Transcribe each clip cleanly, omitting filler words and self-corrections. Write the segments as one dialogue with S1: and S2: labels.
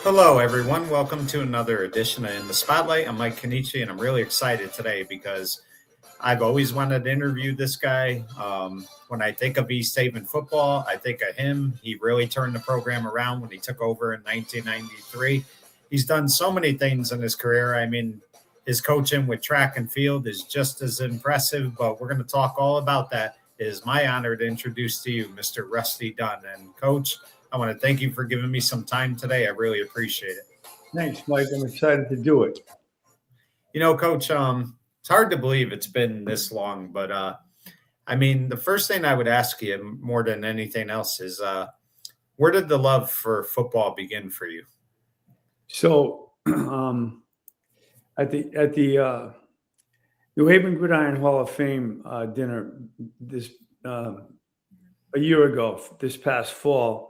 S1: Hello, everyone. Welcome to another edition of In the Spotlight. I'm Mike Kenichi, and I'm really excited today because I've always wanted to interview this guy. When I think of East Haven football, I think of him. He really turned the program around when he took over in 1993. He's done so many things in his career. I mean, his coaching with track and field is just as impressive, but we're going to talk all about that. It is my honor to introduce to you Mr. Rusty Dunn. And, Coach, I want to thank you for giving me some time today. I really appreciate it.
S2: Thanks, Mike. I'm excited to do it.
S1: Coach, it's hard to believe it's been this long, but I mean, the first thing I would ask you more than anything else is where did the love for football begin for you?
S2: So, at the New Haven Gridiron Hall of Fame dinner this a year ago, this past fall,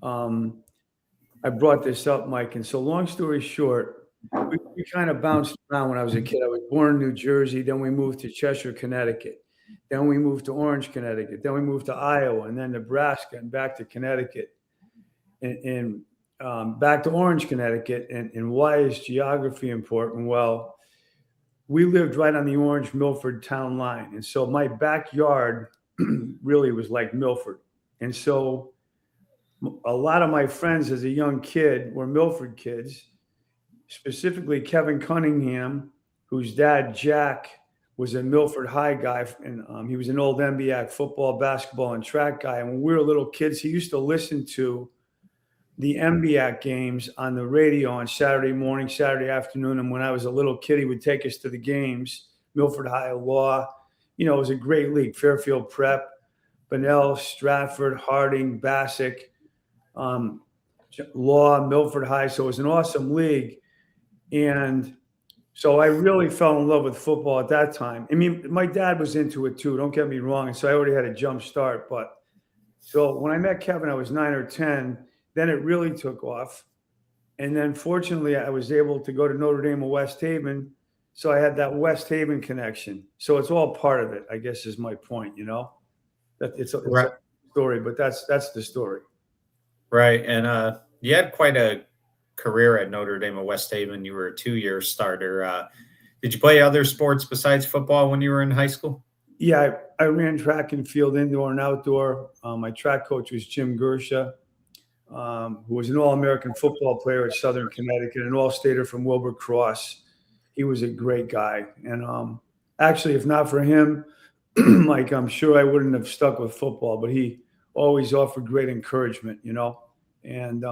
S2: I brought this up, Mike. And so, long story short, we kind of bounced around when I was a kid. I was born in New Jersey, then we moved to Cheshire, Connecticut, then we moved to Orange, Connecticut, then we moved to Iowa, and then Nebraska, and back to Connecticut, and back to Orange, Connecticut. And why is geography important? Well, we lived right on the Orange Milford town line, and so my backyard really was like Milford, and so a lot of my friends as a young kid were Milford kids, specifically Kevin Cunningham, whose dad, Jack, was a Milford High guy, and he was an old NBA football, basketball, and track guy. And when we were little kids, he used to listen to the NBA games on the radio on Saturday morning, Saturday afternoon. And when I was a little kid, he would take us to the games, Milford High Law. It was a great league, Fairfield Prep, Bunnell, Stratford, Harding, Bassick, Law, Milford High. So it was an awesome league. And so I really fell in love with football at that time. I mean, my dad was into it too, don't get me wrong. And so I already had a jump start. But so when I met Kevin, I was 9 or 10. Then it really took off. And then fortunately, I was able to go to Notre Dame of West Haven. So I had that West Haven connection. So it's all part of it, I guess, is my point, That it's a story, but that's the story.
S1: Right. And you had quite a career at Notre Dame of West Haven. You were a 2-year starter. Did you play other sports besides football when you were in high school?
S2: Yeah, I ran track and field, indoor and outdoor. My track coach was Jim Gersha, who was an All-American football player at Southern Connecticut, an All-Stater from Wilbur Cross. He was a great guy. And actually, if not for him, Mike, I'm sure I wouldn't have stuck with football, but he always offered great encouragement, And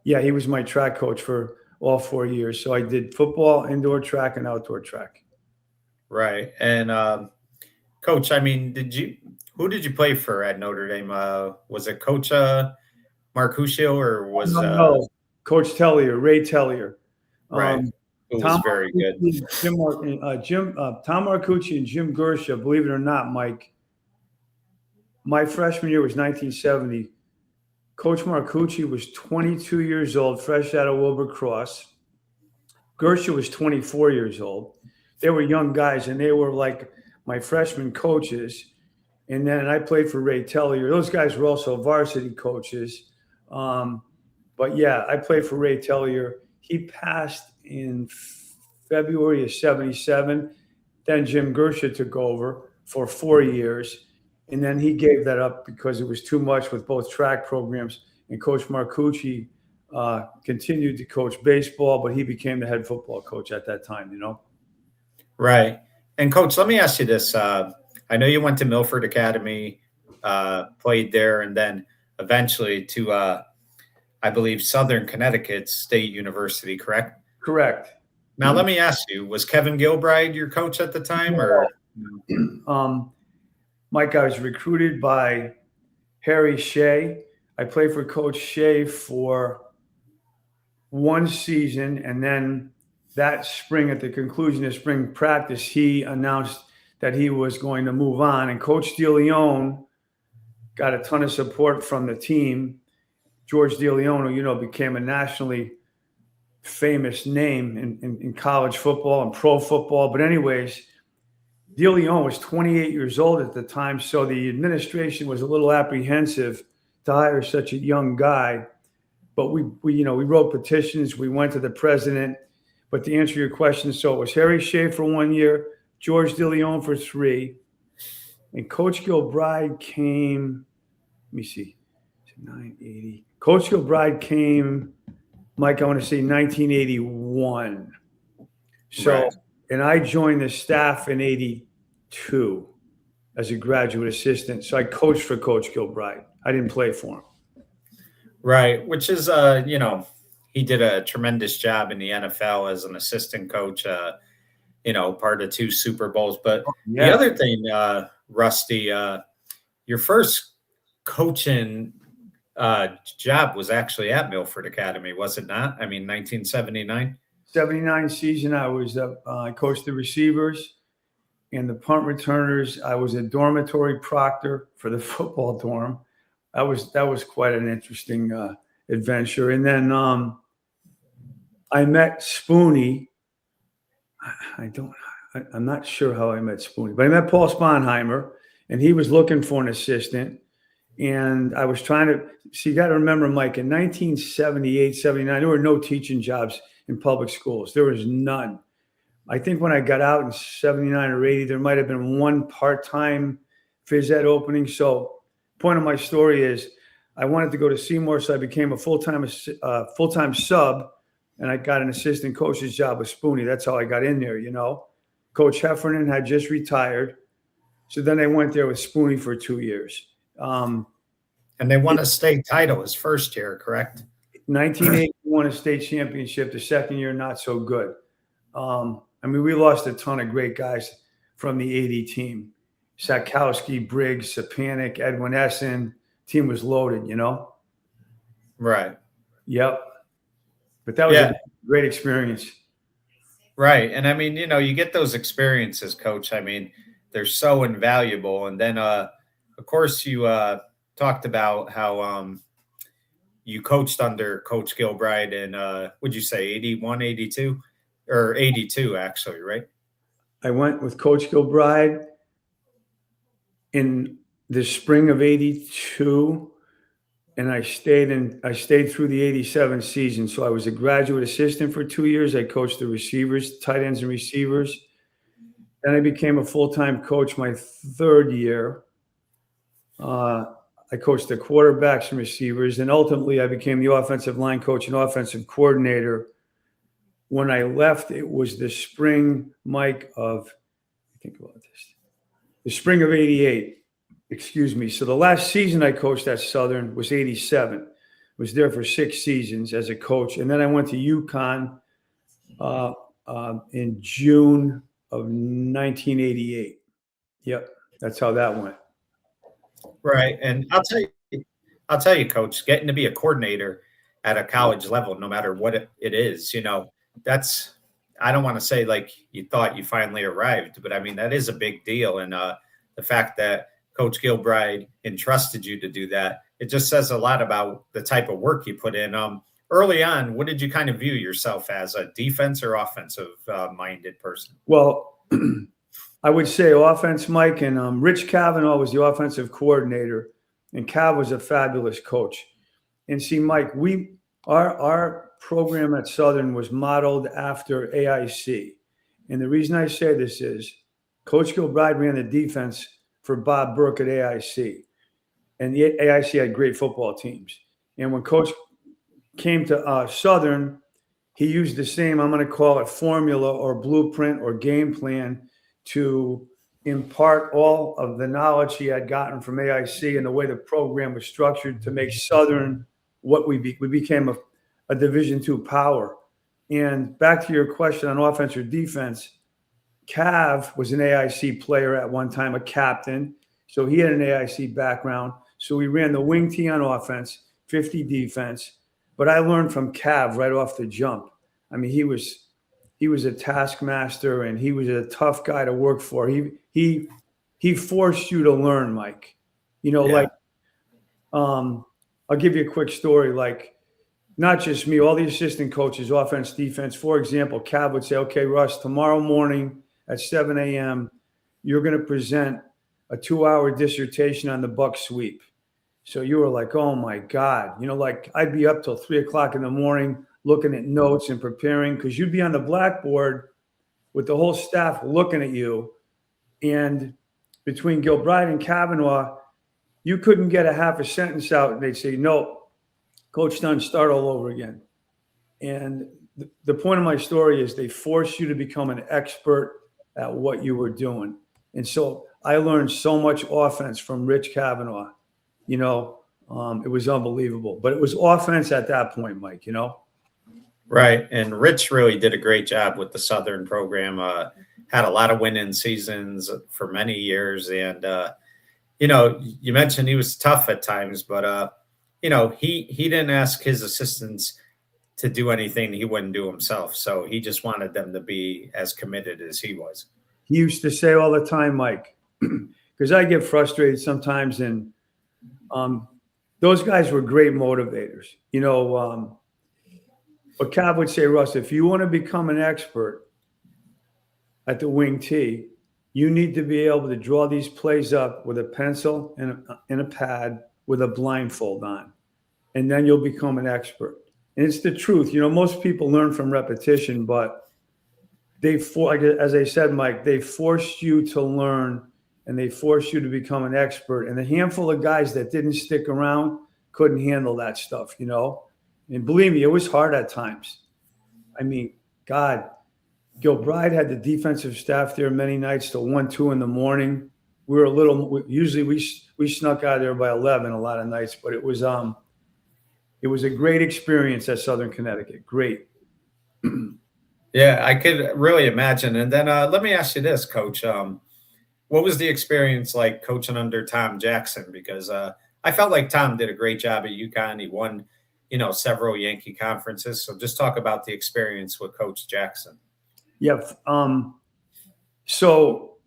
S2: yeah, he was my track coach for all 4 years. So I did football, indoor track, and outdoor track.
S1: Right. And Coach, I mean, who did you play for at Notre Dame? Was it Coach Marcuccio or was
S2: no, Coach Tellier, Ray Tellier?
S1: Right. It was very good.
S2: Tom Marcucci and Jim Gersha, believe it or not, Mike, my freshman year was 1970. Coach Marcucci was 22 years old, fresh out of Wilbur Cross. Gersha was 24 years old. They were young guys, and they were like my freshman coaches. And then I played for Ray Tellier. Those guys were also varsity coaches. But yeah, I played for Ray Tellier. He passed in February of 77. Then Jim Gersha took over for 4 years. And then he gave that up because it was too much with both track programs. And Coach Marcucci continued to coach baseball, but he became the head football coach at that time,
S1: Right. And Coach, let me ask you this. I know you went to Milford Academy, played there, and then eventually to, I believe, Southern Connecticut State University, correct?
S2: Correct.
S1: Now, let me ask you, was Kevin Gilbride your coach at the time? Or
S2: Mike, I was recruited by Harry Shea. I played for Coach Shea for one season, and then that spring, at the conclusion of spring practice, he announced that he was going to move on. And Coach DeLeon got a ton of support from the team. George DeLeon, who, became a nationally famous name in college football and pro football. But anyways, DeLeon was 28 years old at the time, so the administration was a little apprehensive to hire such a young guy. but we wrote petitions. We went to the president. But to answer your question, so it was Harry Shea for 1 year, George DeLeon for 3, and Coach Gilbride came. Let me see, 980. Coach Gilbride came, Mike, I want to say 1981. So, right. And I joined the staff in 82 as a graduate assistant. So I coached for Coach Gilbride. I didn't play for him.
S1: Right, which is, he did a tremendous job in the NFL as an assistant coach, part of 2 Super Bowls. But the other thing, Rusty, your first coaching job was actually at Milford Academy, was it not? I mean, 1979?
S2: 79 season, I coached the receivers and the punt returners. I was a dormitory proctor for the football dorm. That was quite an interesting adventure. And then I met Spoonie. I'm not sure how I met Spoonie, but I met Paul Sponheimer, and he was looking for an assistant. And I was trying to see, you got to remember, Mike, in 1978, 79, there were no teaching jobs in public schools. There was none. I think when I got out in 79 or 80, there might have been 1 part-time phys ed opening. So point of my story is I wanted to go to Seymour, so I became a full-time sub, and I got an assistant coach's job with Spoonie. That's how I got in there, Coach Heffernan had just retired. So then I went there with Spoonie for 2 years.
S1: And they won a state title his first year, correct?
S2: 1980 won a state championship. The second year, not so good. We lost a ton of great guys from the 80 team. Sakowski, Briggs, Sapanic, Edwin Essen. Team was loaded,
S1: Right.
S2: Yep. But that was a great experience.
S1: Right. And you get those experiences, Coach. They're so invaluable. And then, of course, you talked about how you coached under Coach Gilbride in, would you say 81, 82? Or 82, actually, right?
S2: I went with Coach Gilbride in the spring of 82, and I stayed through the 87 season. So I was a graduate assistant for 2 years. I coached the receivers, tight ends and receivers. Then I became a full-time coach my 3rd year. I coached the quarterbacks and receivers, and ultimately I became the offensive line coach and offensive coordinator. When I left, it was the spring, Mike, the spring of 88. Excuse me. So the last season I coached at Southern was 87. Was there for 6 seasons as a coach. And then I went to UConn in June of 1988. Yep. That's how that went.
S1: Right. And I'll tell you, Coach, getting to be a coordinator at a college level, no matter what it is, that's, I don't want to say like you thought you finally arrived, but that is a big deal. And the fact that Coach Gilbride entrusted you to do that, it just says a lot about the type of work you put in. Early on, what did you kind of view yourself as, a defense or offensive minded person?
S2: Well, I would say offense, Mike, and Rich Kavanaugh was the offensive coordinator, and Cav was a fabulous coach. And see, Mike, our program at Southern was modeled after AIC. And the reason I say this is Coach Gilbride ran the defense for Bob Burke at AIC. And the AIC had great football teams. And when Coach came to Southern, he used the same, I'm going to call it formula or blueprint or game plan to impart all of the knowledge he had gotten from AIC and the way the program was structured to make Southern what we became a Division II power. And back to your question on offense or defense, Cav was an AIC player at one time, a captain. So he had an AIC background. So we ran the wing T on offense, 50 defense. But I learned from Cav right off the jump. He was a taskmaster, and he was a tough guy to work for. He forced you to learn, Mike. I'll give you a quick story. Like, not just me, all the assistant coaches, offense, defense. For example, Cav would say, okay, Russ, tomorrow morning at 7 a.m., you're going to present a 2-hour dissertation on the Buck sweep. So you were like, oh my God, like I'd be up till 3 o'clock in the morning looking at notes and preparing because you'd be on the blackboard with the whole staff looking at you. And between Gilbride and Kavanaugh, you couldn't get a half a sentence out and they'd say, no, Coach Dunn, start all over again. And the point of my story is they forced you to become an expert at what you were doing. And so I learned so much offense from Rich Kavanaugh. It was unbelievable. But it was offense at that point, Mike,
S1: Right. And Rich really did a great job with the Southern program. Had a lot of winning seasons for many years. And, you mentioned he was tough at times, but, he didn't ask his assistants to do anything he wouldn't do himself. So he just wanted them to be as committed as he was.
S2: He used to say all the time, Mike, because I get frustrated sometimes. And those guys were great motivators, but Cav would say, Russ, if you want to become an expert at the wing T, you need to be able to draw these plays up with a pencil and a pad with a blindfold on, and then you'll become an expert. And it's the truth. Most people learn from repetition, but as I said, Mike, they forced you to learn and they forced you to become an expert. And the handful of guys that didn't stick around couldn't handle that stuff, And believe me, it was hard at times. I mean, God, Gilbride had the defensive staff there many nights till 1, 2 in the morning. Usually we snuck out of there by 11 a lot of nights, but it was a great experience at Southern Connecticut. Great.
S1: Yeah, I could really imagine. And then let me ask you this, Coach. What was the experience like coaching under Tom Jackson? Because I felt like Tom did a great job at UConn. He won, several Yankee conferences. So just talk about the experience with Coach Jackson.
S2: Yeah. So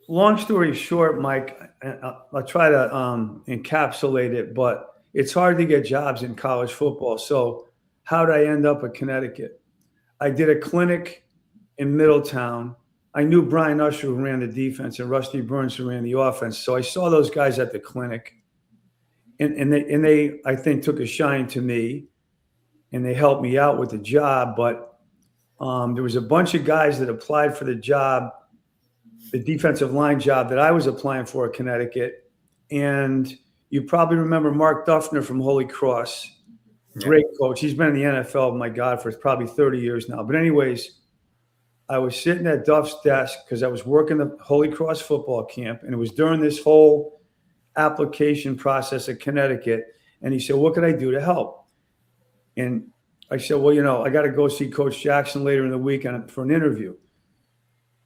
S2: long story short, Mike, I'll try to encapsulate it, but it's hard to get jobs in college football. So how did I end up at Connecticut? I did a clinic in Middletown. I knew Brian Usher, who ran the defense, and Rusty Burns, who ran the offense. So I saw those guys at the clinic, and they I think took a shine to me, and they helped me out with the job. But there was a bunch of guys that applied for the job, the defensive line job that I was applying for at Connecticut. And you probably remember Mark Duffner from Holy Cross. Great coach. He's been in the NFL, my God, for probably 30 years now. But anyways, I was sitting at Duff's desk because I was working the Holy Cross football camp, and it was during this whole application process at Connecticut. And he said, what could I do to help? And I said, well, I got to go see Coach Jackson later in the week for an interview.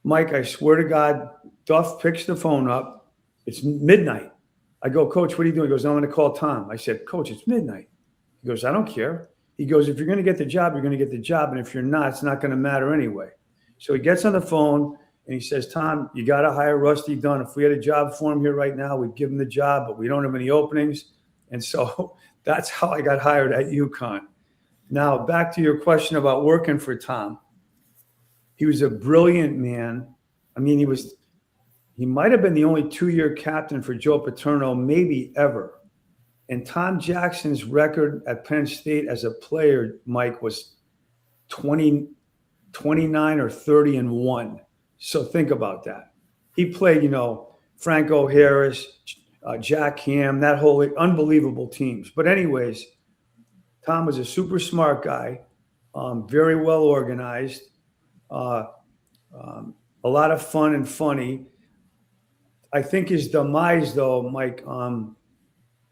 S2: Mike, I swear to God, Duff picks the phone up. It's midnight. I go, Coach, what are you doing? He goes, I'm going to call Tom. I said, Coach, it's midnight. He goes, I don't care. He goes, if you're going to get the job, you're going to get the job. And if you're not, it's not going to matter anyway. So he gets on the phone and he says, Tom, you got to hire Rusty Dunn. If we had a job for him here right now, we'd give him the job, but we don't have any openings. And so that's how I got hired at UConn. Now, back to your question about working for Tom. He was a brilliant man. I mean, he might have been the only 2-year captain for Joe Paterno, maybe ever. And Tom Jackson's record at Penn State as a player, Mike, was 29 or 30-1. So think about that. He played, Franco Harris, Jack Ham, that whole unbelievable teams. But anyways, Tom was a super smart guy, very well organized, a lot of fun and funny. I think his demise, though, Mike,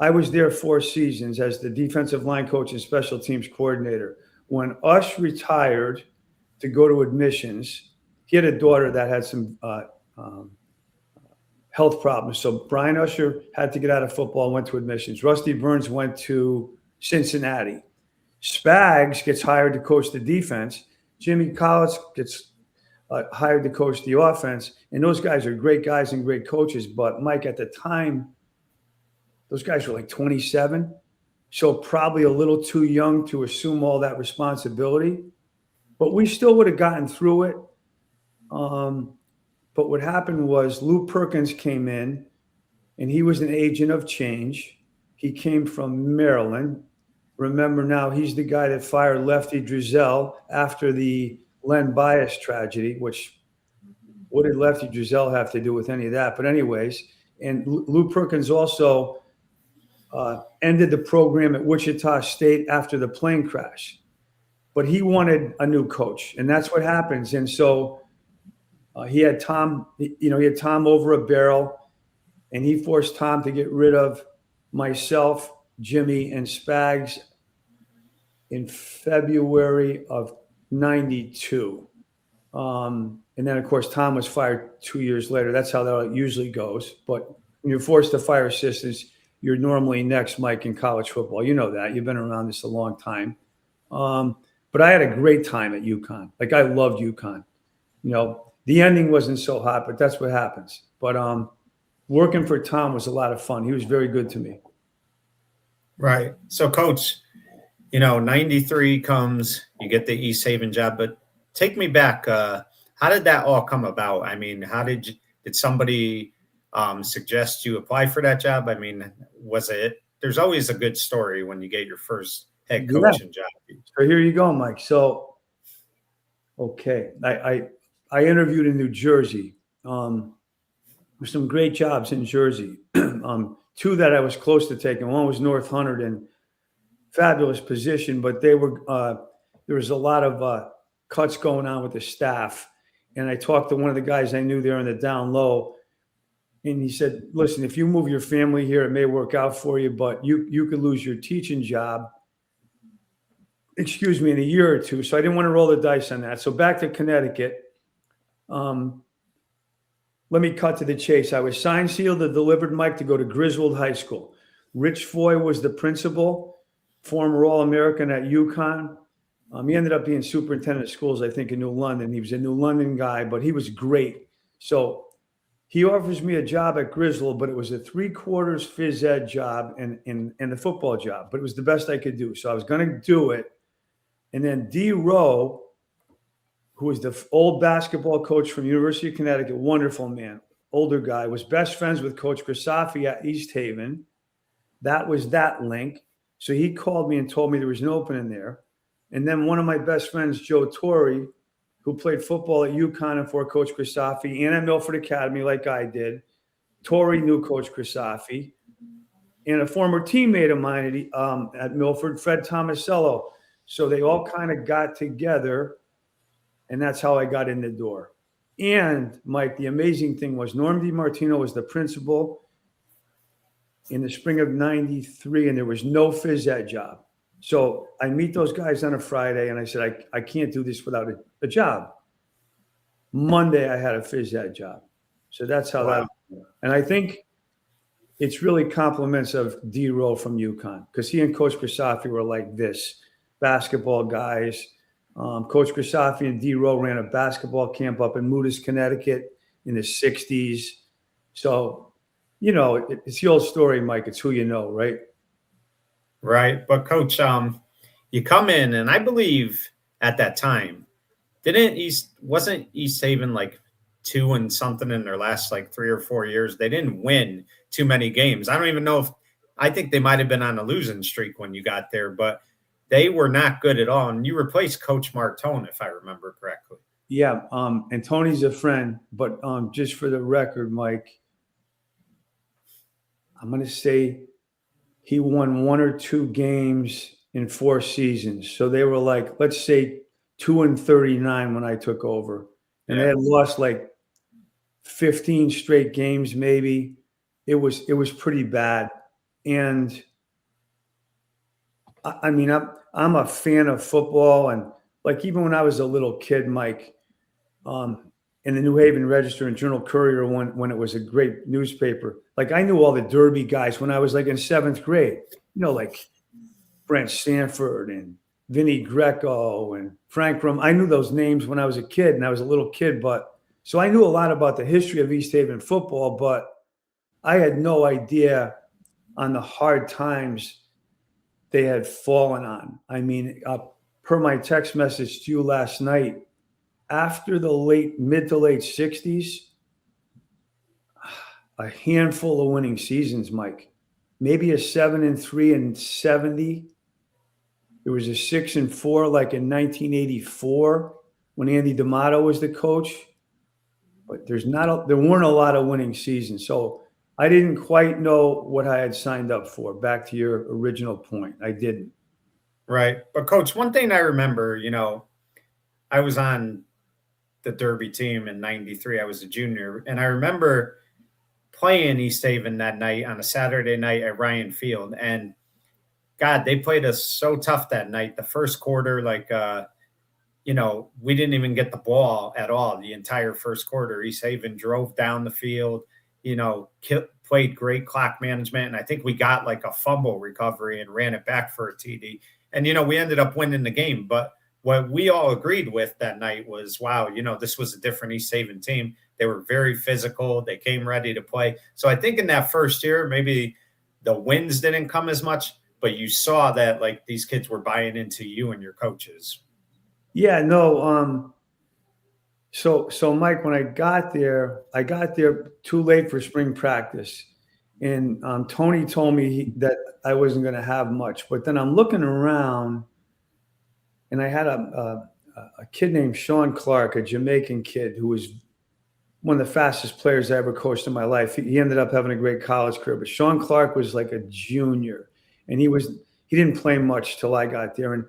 S2: I was there 4 seasons as the defensive line coach and special teams coordinator. When Ush retired to go to admissions, he had a daughter that had some health problems. So Brian Usher had to get out of football and went to admissions. Rusty Burns went to Cincinnati. Spags gets hired to coach the defense. Jimmy Collins gets hired to coach the offense. And those guys are great guys and great coaches. But, Mike, at the time, those guys were like 27. So probably a little too young to assume all that responsibility. But we still would have gotten through it. But what happened was Lou Perkins came in and he was an agent of change. He came from Maryland. Remember now, he's the guy that fired Lefty Driesell after the Len Bias tragedy, which what did Lefty Driesell have to do with any of that? But anyways, and Lou Perkins also ended the program at Wichita State after the plane crash. But he wanted a new coach, and that's what happens. And so he had Tom, he had Tom over a barrel, and he forced Tom to get rid of myself, Jimmy, and Spags in February of '92. And then, of course, Tom was fired 2 years later. That's how that usually goes. But when you're forced to fire assistants, you're normally next, Mike, in college football. You know that. You've been around this a long time. But I had a great time at UConn. Like, I loved UConn. The ending wasn't so hot, but that's what happens. But working for Tom was a lot of fun. He was very good to me.
S1: Right. So, Coach, 93 comes, you get the East Haven job, but take me back. How did that all come about? I mean, did somebody suggest you apply for that job? I mean, there's always a good story when you get your first head coaching job.
S2: So here you go, Mike. So, okay. I interviewed in New Jersey. There's some great jobs in Jersey. Two that I was close to taking. One was North Hunterdon, fabulous position, but there was a lot of cuts going on with the staff. And I talked to one of the guys I knew there in the down low, and he said, listen, if you move your family here, it may work out for you, but you could lose your teaching job, in a year or two. So I didn't want to roll the dice on that. So back to Connecticut. Let me cut to the chase. I was signed, sealed, and delivered, Mike, to go to Griswold High School. Rich Foy was the principal, former All-American at UConn. He ended up being superintendent of schools, I think, in New London. He was a New London guy, but he was great. So he offers me a job at Griswold, but it was a 3/4 phys ed job and the football job, but it was the best I could do. So I was going to do it. And then D. Rowe, who was the old basketball coach from University of Connecticut, wonderful man, older guy, was best friends with Coach Grisafi at East Haven. That was that link. So he called me and told me there was an opening there. And then one of my best friends, Joe Torrey, who played football at UConn and for Coach Grisafi and at Milford Academy like I did. Torrey knew Coach Grisafi. And a former teammate of mine at Milford, Fred Tomasello. So they all kind of got together, and that's how I got in the door. And, Mike, the amazing thing was Norm DiMartino was the principal in the spring of '93, and there was no phys ed job. So I meet those guys on a Friday, and I said, I can't do this without a job. Monday, I had a phys ed job. So that's how that went. And I think it's really compliments of D. Rowe from UConn, because he and Coach Grisafi were like this, basketball guys. Coach Grisafi and D. Rowe ran a basketball camp up in Moodus, Connecticut in the 60s. So, it's the old story, Mike. It's who you know, right?
S1: Right. But Coach, you come in, and I believe at that time, wasn't East Haven like 2-something in their last like 3 or 4 years? They didn't win too many games. I don't even know I think they might have been on a losing streak when you got there, but they were not good at all. And you replaced Coach Martone, if I remember correctly.
S2: Yeah. And Tony's a friend, but just for the record, Mike, I'm going to say he won 1 or 2 games in 4 seasons. So they were like, let's say 2-39 when I took over. And they had lost like 15 straight games, maybe. It was pretty bad. And I mean, I'm a fan of football, and like even when I was a little kid, Mike, in the New Haven Register and Journal Courier when it was a great newspaper, like I knew all the Derby guys when I was like in 7th grade, like Brent Sanford and Vinnie Greco and Frank Rum. I knew those names when I was a kid, and I was a little kid, so I knew a lot about the history of East Haven football, but I had no idea on the hard times they had fallen on. I mean, per my text message to you last night, after the mid to late 60s, a handful of winning seasons, Mike. Maybe a 7-3 in 70. There was a 6-4 like in 1984 when Andy D'Amato was the coach. But there weren't a lot of winning seasons. So I didn't quite know what I had signed up for. Back to your original point, I didn't.
S1: Right. But coach, one thing I remember, I was on the Derby team in 93. I was a junior. And I remember playing East Haven that night on a Saturday night at Ryan Field. And God, they played us so tough that night. The first quarter, we didn't even get the ball at all the entire first quarter. East Haven drove down the field, played great clock management. And I think we got like a fumble recovery and ran it back for a TD. And, we ended up winning the game. But what we all agreed with that night was, wow, this was a different East Haven team. They were very physical. They came ready to play. So I think in that first year, maybe the wins didn't come as much, but you saw that like these kids were buying into you and your coaches.
S2: Yeah, no. So Mike, when I got there too late for spring practice, and Tony told me that I wasn't going to have much. But then I'm looking around, and I had a kid named Sean Clark, a Jamaican kid who was one of the fastest players I ever coached in my life. He ended up having a great college career, but Sean Clark was like a junior, and he didn't play much till I got there. And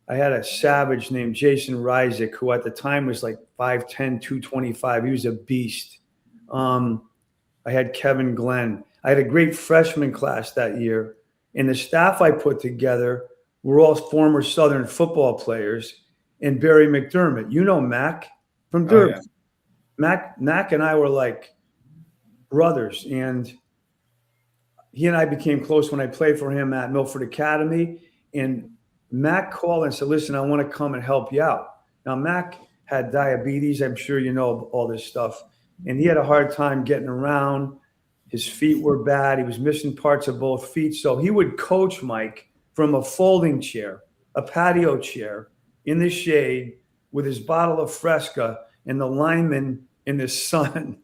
S2: I had a savage named Jason Ryzik, who at the time was like 5'10", 225. He was a beast. I had Kevin Glenn. I had a great freshman class that year. And the staff I put together were all former Southern football players. And Barry McDermott, Mac from Derby. Oh, yeah. Mac and I were like brothers. And he and I became close when I played for him at Milford Academy. And Mac called and said, listen, I want to come and help you out. Now, Mac had diabetes. I'm sure you know all this stuff. And he had a hard time getting around. His feet were bad. He was missing parts of both feet. So he would coach Mike from a folding chair, a patio chair in the shade with his bottle of Fresca and the lineman in the sun.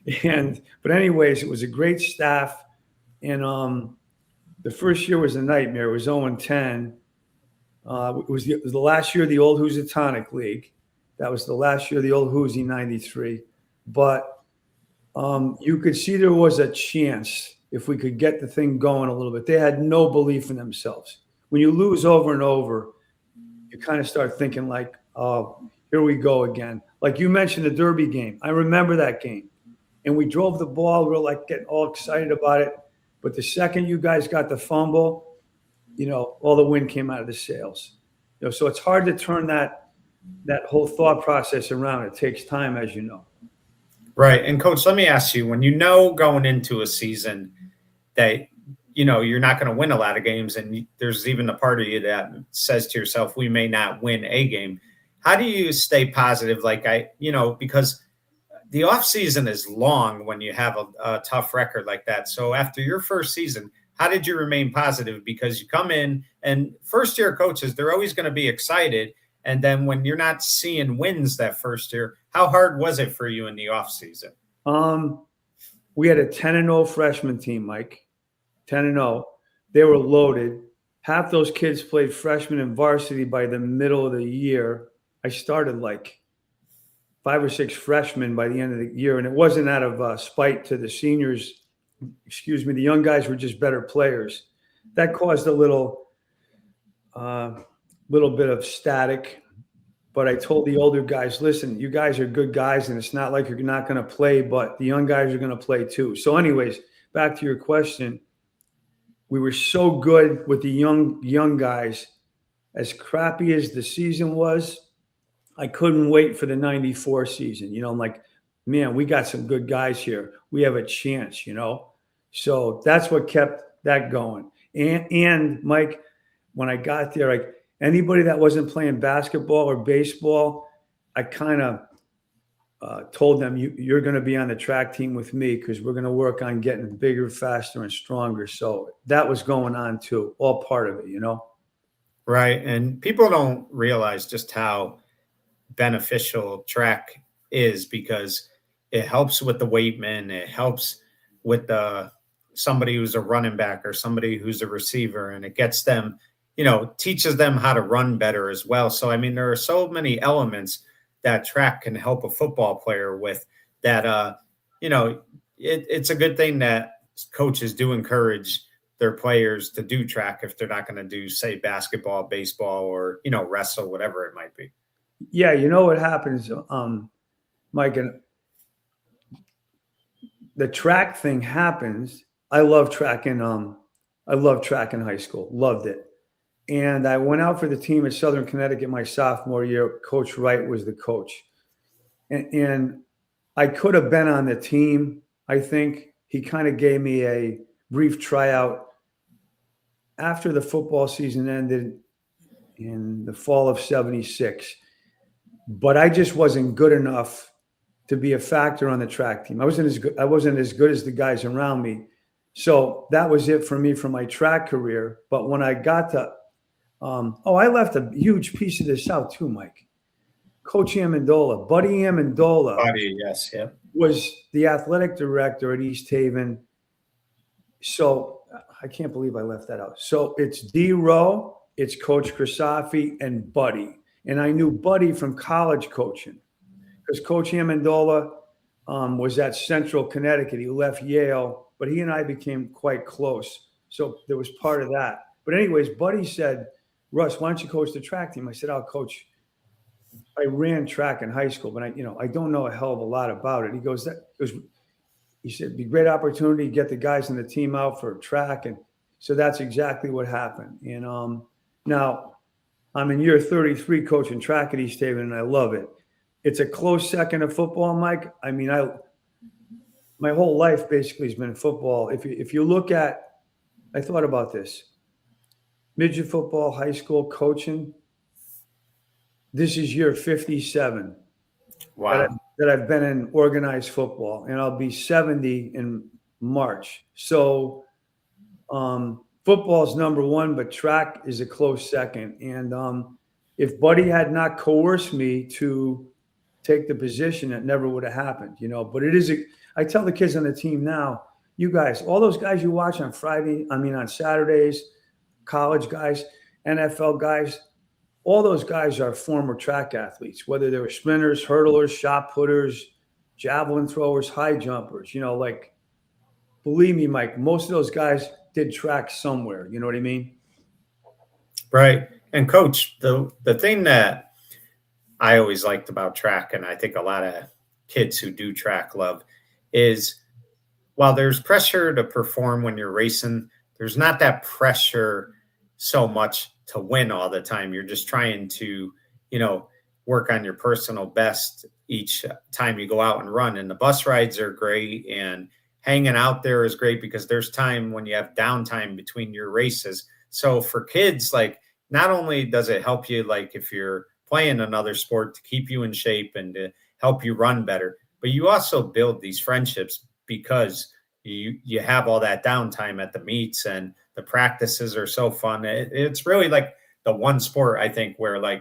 S2: But anyways, it was a great staff. And the first year was a nightmare. It was 0-10. It was the last year of the old Housatonic League. That was the last year of the old Hoosie 93. But you could see there was a chance if we could get the thing going a little bit. They had no belief in themselves. When you lose over and over, you kind of start thinking like, oh, here we go again. Like you mentioned the Derby game. I remember that game. And we drove the ball. We were like getting all excited about it. But the second you guys got the fumble, all the wind came out of the sails. So it's hard to turn that whole thought process around. It takes time, as you know.
S1: Right. And coach, let me ask you, when going into a season that, you're not going to win a lot of games, and there's even a part of you that says to yourself, we may not win a game. How do you stay positive? Because the off season is long when you have a tough record like that. So after your first season, how did you remain positive? Because you come in and first year coaches, they're always going to be excited. And then when you're not seeing wins that first year, how hard was it for you in the off season?
S2: We had a 10-0 freshman team, Mike. 10-0. They were loaded. Half those kids played freshman and varsity by the middle of the year. I started like 5 or 6 freshmen by the end of the year. And it wasn't out of spite to the seniors. Excuse me. The young guys were just better players. That caused a little bit of static. But I told the older guys, listen, you guys are good guys, and it's not like you're not going to play, but the young guys are going to play too. So anyways, back to your question. We were so good with the young guys. As crappy as the season was, I couldn't wait for the 94 season. I'm like, man, we got some good guys here. We have a chance, So that's what kept that going. And Mike, when I got there, anybody that wasn't playing basketball or baseball, I kind of told them, you're going to be on the track team with me because we're going to work on getting bigger, faster, and stronger. So that was going on too, all part of it,
S1: Right. And people don't realize just how beneficial track is because it helps with the weight, man. It helps with somebody who's a running back or somebody who's a receiver, and it gets them, teaches them how to run better as well. So, I mean, there are so many elements that track can help a football player with that, it's a good thing that coaches do encourage their players to do track if they're not going to do, say, basketball, baseball, or, wrestle, whatever it might be.
S2: Yeah. You know what happens, Mike, and the track thing happens. I love track in high school. Loved it. And I went out for the team at Southern Connecticut my sophomore year. Coach Wright was the coach. And I could have been on the team. I think he kind of gave me a brief tryout after the football season ended in the fall of '76. But I just wasn't good enough to be a factor on the track team. I wasn't as good as the guys around me. So that was it for me for my track career. But when I got to I left a huge piece of this out too, Mike. Coach Amendola, Buddy Amendola.
S1: Buddy, yes, yeah.
S2: Was the athletic director at East Haven. So I can't believe I left that out. So it's D. Rowe, it's Coach Crisafi, and Buddy. And I knew Buddy from college coaching because Coach Amendola was at Central Connecticut. He left Yale, but he and I became quite close. So there was part of that. But anyways, Buddy said, Russ, why don't you coach the track team? I said, I'll coach. I ran track in high school, but I don't know a hell of a lot about it. He said, it'd be a great opportunity to get the guys on the team out for track. And so that's exactly what happened. And now I'm in year 33 coaching track at East Haven, and I love it. It's a close second to football, Mike. I mean, my whole life basically has been football. If you look at, I thought about this. Midget football, high school coaching. This is year 57.
S1: Wow.
S2: That I've been in organized football, and I'll be 70 in March. So football's number one, but track is a close second. And if Buddy had not coerced me to take the position, it never would have happened, But I tell the kids on the team now, you guys, all those guys you watch on Saturdays, college guys, NFL guys, all those guys are former track athletes, whether they were sprinters, hurdlers, shot putters, javelin throwers, high jumpers, believe me, Mike, most of those guys did track somewhere. You know what I mean?
S1: Right. And Coach, the thing that I always liked about track, and I think a lot of kids who do track love, is while there's pressure to perform when you're racing, there's not that pressure so much to win all the time. You're just trying to, work on your personal best each time you go out and run. And the bus rides are great, and hanging out there is great because there's time when you have downtime between your races. So for kids, like, not only does it help you, like if you're playing another sport, to keep you in shape and to help you run better, but you also build these friendships because you have all that downtime at the meets, and the practices are so fun. It's really like the one sport, I think, where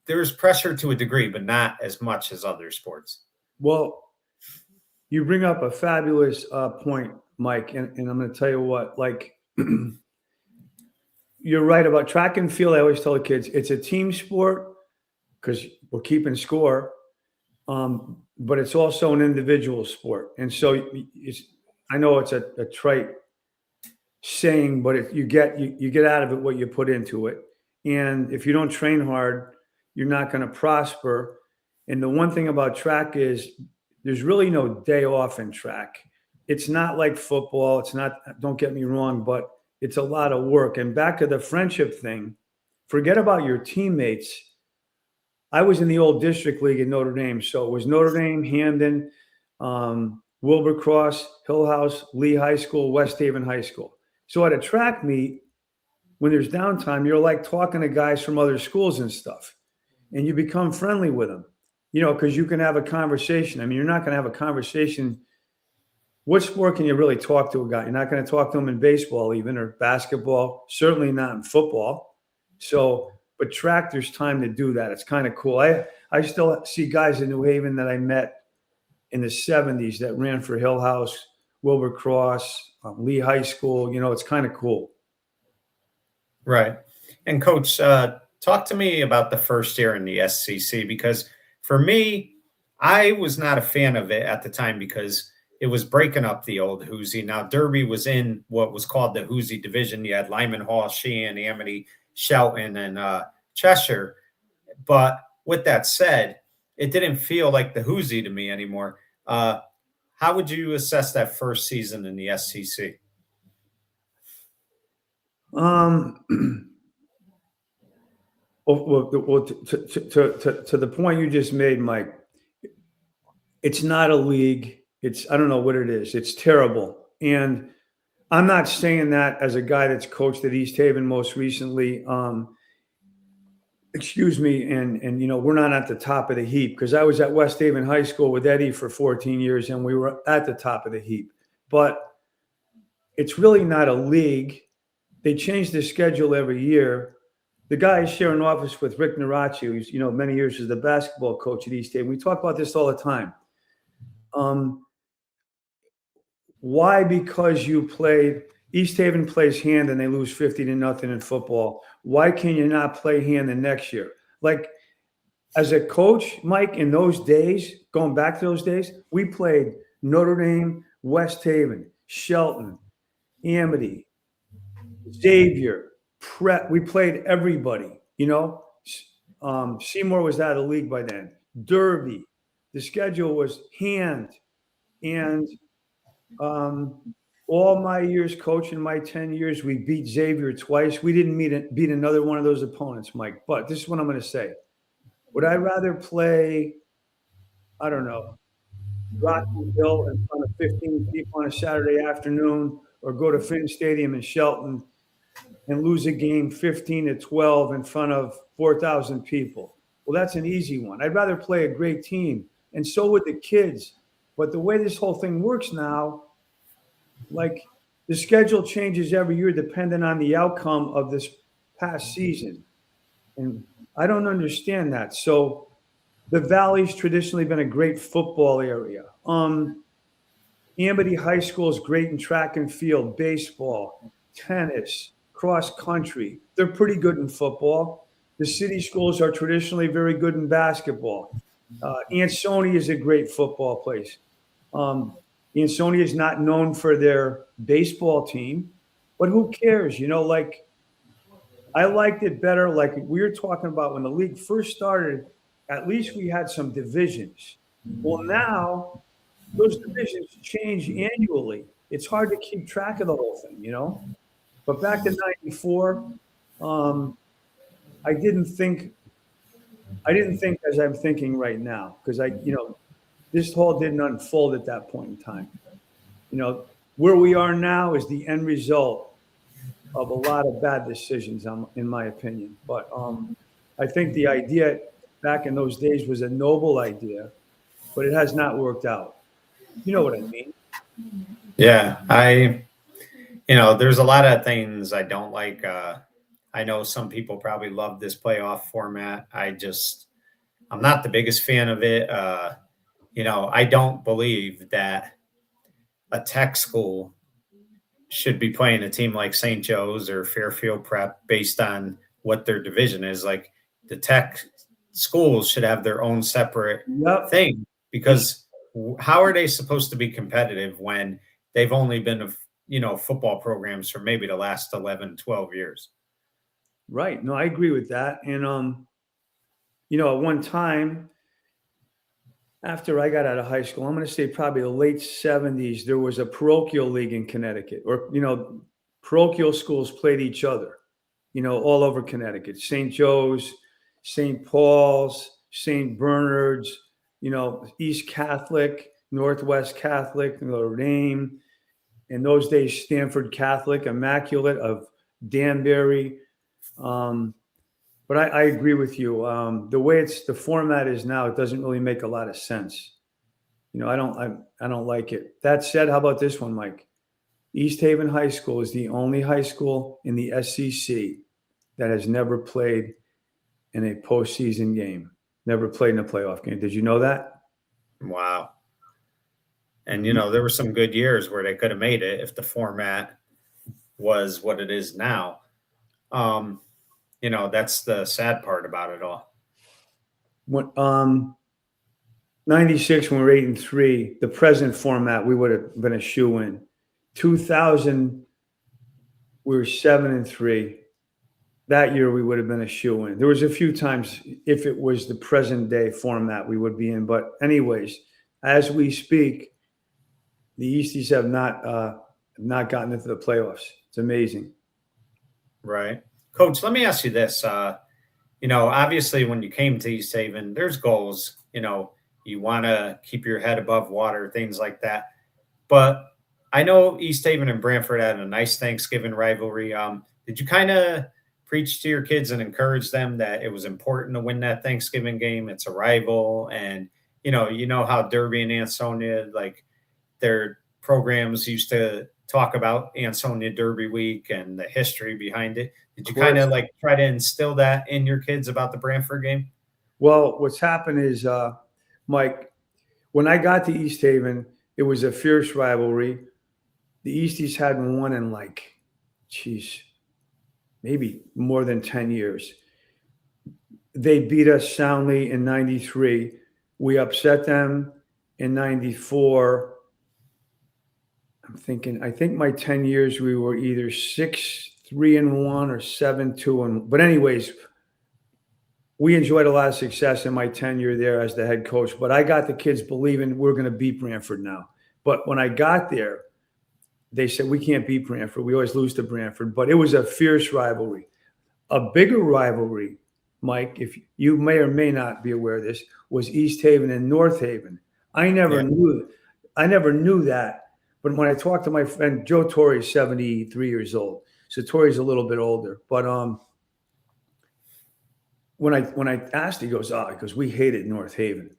S1: there's pressure to a degree, but not as much as other sports.
S2: Well, you bring up a fabulous point, Mike, and I'm going to tell you what, you're right about track and field. I always tell the kids it's a team sport because we're keeping score. But it's also an individual sport. And so I know it's a trite saying, but you get out of it what you put into it. And if you don't train hard, you're not going to prosper. And the one thing about track is there's really no day off in track. It's not like football. It's not, don't get me wrong, but it's a lot of work. And back to the friendship thing, forget about your teammates. I was in the old district league in Notre Dame. So it was Notre Dame, Hamden, Wilbercross, Hill House, Lee High School, West Haven High School. So at a track meet, when there's downtime, you're like talking to guys from other schools and stuff. And you become friendly with them, because you can have a conversation. I mean, you're not going to have a conversation. What sport can you really talk to a guy? You're not going to talk to him in baseball even, or basketball, certainly not in football. So, but track, there's time to do that. It's kind of cool. I still see guys in New Haven that I met in the 70s that ran for Hill House, Wilbur Cross, Lee High School. It's kind of cool.
S1: Right. And coach, talk to me about the first year in the SCC, because for me, I was not a fan of it at the time because it was breaking up the old Hoosier. Now, Derby was in what was called the Hoosier division. You had Lyman Hall, Sheehan, Amity, Shelton, and Cheshire. But with that said, it didn't feel like the Hoosier to me anymore. How would you assess that first season in the SCC?
S2: Well, to the point you just made, Mike, it's not a league. I don't know what it is. It's terrible. And I'm not saying that as a guy that's coached at East Haven most recently. Excuse me. And we're not at the top of the heap, because I was at West Haven High School with Eddie for 14 years and we were at the top of the heap. But it's really not a league. They change the schedule every year. The guy I share an office with, Rick Naracci, who's, many years as the basketball coach at East Haven. We talk about this all the time. Why? Because East Haven plays hand and they lose 50-0 in football. Why can you not play hand the next year? Like, as a coach, Mike, in those days, going back to those days, we played Notre Dame, West Haven, Shelton, Amity, Xavier, Prep. We played everybody, Seymour was out of the league by then. Derby. The schedule was hand. And all my years coaching, my 10 years, we beat Xavier twice. We didn't beat another one of those opponents, Mike. But this is what I'm going to say. Would I rather play, I don't know, Rocky Hill in front of 15 people on a Saturday afternoon, or go to Finn Stadium in Shelton and lose a game 15-12 in front of 4,000 people? Well, that's an easy one. I'd rather play a great team, and so would the kids. But the way this whole thing works now, like, the schedule changes every year depending on the outcome of this past season. And I don't understand that. So the Valley's traditionally been a great football area. Amity High School is great in track and field, baseball, tennis, cross country. They're pretty good in football. The city schools are traditionally very good basketball. Ansonia is a great football place. Ansonia is not known for their baseball team, but who cares? Like, I liked it better. Like we were talking about when the league first started, at least we had some divisions. Well, now those divisions change annually. It's hard to keep track of the whole thing, But back to '94, I didn't think as I'm thinking right now, because this whole didn't unfold at that point in time. Where we are now is the end result of a lot of bad decisions, in my opinion. But I think the idea back in those days was a noble idea, but it has not worked out. You know what I mean?
S1: Yeah, there's a lot of things I don't like. I know some people probably love this playoff format. I'm not the biggest fan of it. I don't believe that a tech school should be playing a team like St. Joe's or Fairfield Prep based on what their division is. Like, the tech schools should have their own separate thing, because how are they supposed to be competitive when they've only been, football programs for maybe the last 11, 12 years?
S2: Right. No, I agree with that. And, at one time, after I got out of high school, I'm going to say probably the late 70s, there was a parochial league in Connecticut, or, parochial schools played each other, all over Connecticut. St. Joe's, St. Paul's, St. Bernard's, East Catholic, Northwest Catholic, Notre Dame. In those days, Stanford Catholic, Immaculate of Danbury. But I agree with you. The way the format is now, it doesn't really make a lot of sense. I don't like it. That said, how about this one, Mike? East Haven High School is the only high school in the SCC that has never played in a postseason game, never played in a playoff game. Did you know that?
S1: Wow. And, there were some good years where they could have made it if the format was what it is now. That's the sad part about it all.
S2: When 96, when we were 8-3, the present format, we would have been a shoe-in. 2000, we were 7-3. That year, we would have been a shoe-in. There was a few times, if it was the present day format, we would be in. But anyways, as we speak, the Easties have not gotten into the playoffs. It's amazing.
S1: Right. Coach, let me ask you this. Obviously when you came to East Haven, there's goals, you want to keep your head above water, things like that. But I know East Haven and Brantford had a nice Thanksgiving rivalry. Did you kind of preach to your kids and encourage them that it was important to win that Thanksgiving game? It's a rival. And, you know how Derby and Ansonia, like their programs used to talk about Ansonia Derby week and the history behind it. Did you kind of like try to instill that in your kids about the Brantford game?
S2: Well, what's happened is, Mike, when I got to East Haven, it was a fierce rivalry. The Easties hadn't won in maybe more than 10 years. They beat us soundly in 93. We upset them in 94. I think my 10 years, we were either 6-3-1 or 7-2. But anyways, we enjoyed a lot of success in my tenure there as the head coach. But I got the kids believing we're going to beat Brantford now. But when I got there, they said, we can't beat Brantford. We always lose to Brantford. But it was a fierce rivalry. A bigger rivalry, Mike, if you may or may not be aware of this, was East Haven and North Haven. I never knew that. But when I talked to my friend, Joe Torrey is 73 years old. So Torrey's a little bit older. But when I asked, he goes, we hated North Haven.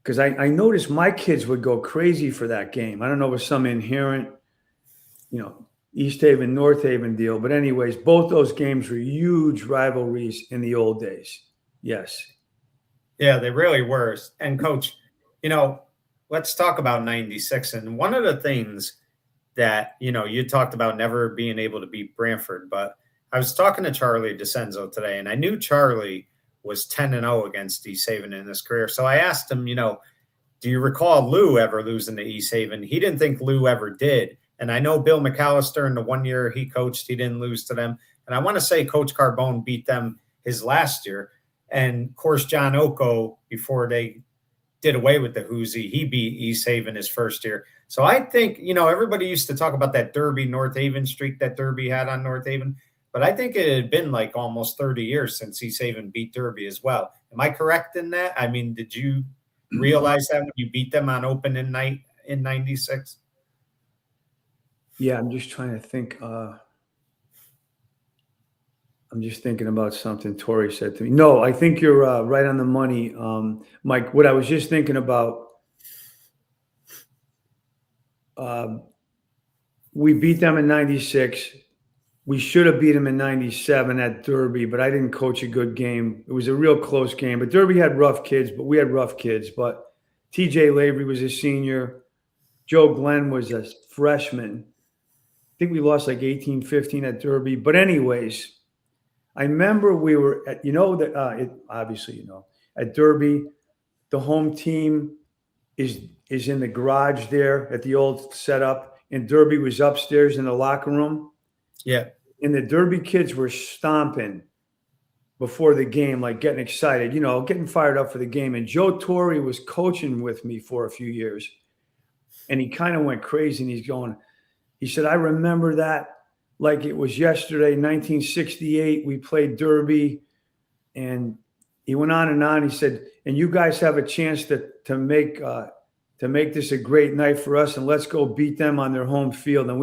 S2: Because I noticed my kids would go crazy for that game. I don't know if it was some inherent, East Haven, North Haven deal. But anyways, both those games were huge rivalries in the old days. Yes.
S1: Yeah, they really were. And Coach, let's talk about 96. And one of the things that, you talked about never being able to beat Brantford, but I was talking to Charlie DeCenzo today, and I knew Charlie was 10-0 against East Haven in his career. So I asked him, do you recall Lou ever losing to East Haven? He didn't think Lou ever did. And I know Bill McAllister in the 1 year he coached, he didn't lose to them. And I want to say Coach Carbone beat them his last year. And of course, John Oko, before they did away with the Hoosie, he beat East Haven his first year. So I think, everybody used to talk about that Derby North Haven streak that Derby had on North Haven. But I think it had been like almost 30 years since East Haven beat Derby as well. Am I correct in that? I mean, did you realize that when you beat them on opening night in 96?
S2: Yeah, I'm just trying to think. I'm just thinking about something Tori said to me. No, I think you're right on the money, Mike. What I was just thinking about, we beat them in 96. We should have beat them in 97 at Derby, but I didn't coach a good game. It was a real close game. But Derby had rough kids, but we had rough kids. But TJ Lavery was a senior. Joe Glenn was a freshman. I think we lost like 18-15 at Derby. But anyways, I remember we were at, at Derby, the home team is in the garage there at the old setup, and Derby was upstairs in the locker room.
S1: Yeah.
S2: And the Derby kids were stomping before the game, like getting excited, getting fired up for the game. And Joe Torrey was coaching with me for a few years. And he kind of went crazy, and he said, I remember that like it was yesterday, 1968, we played Derby. And he went on and on. He said, and you guys have a chance to make this a great night for us, and let's go beat them on their home field. And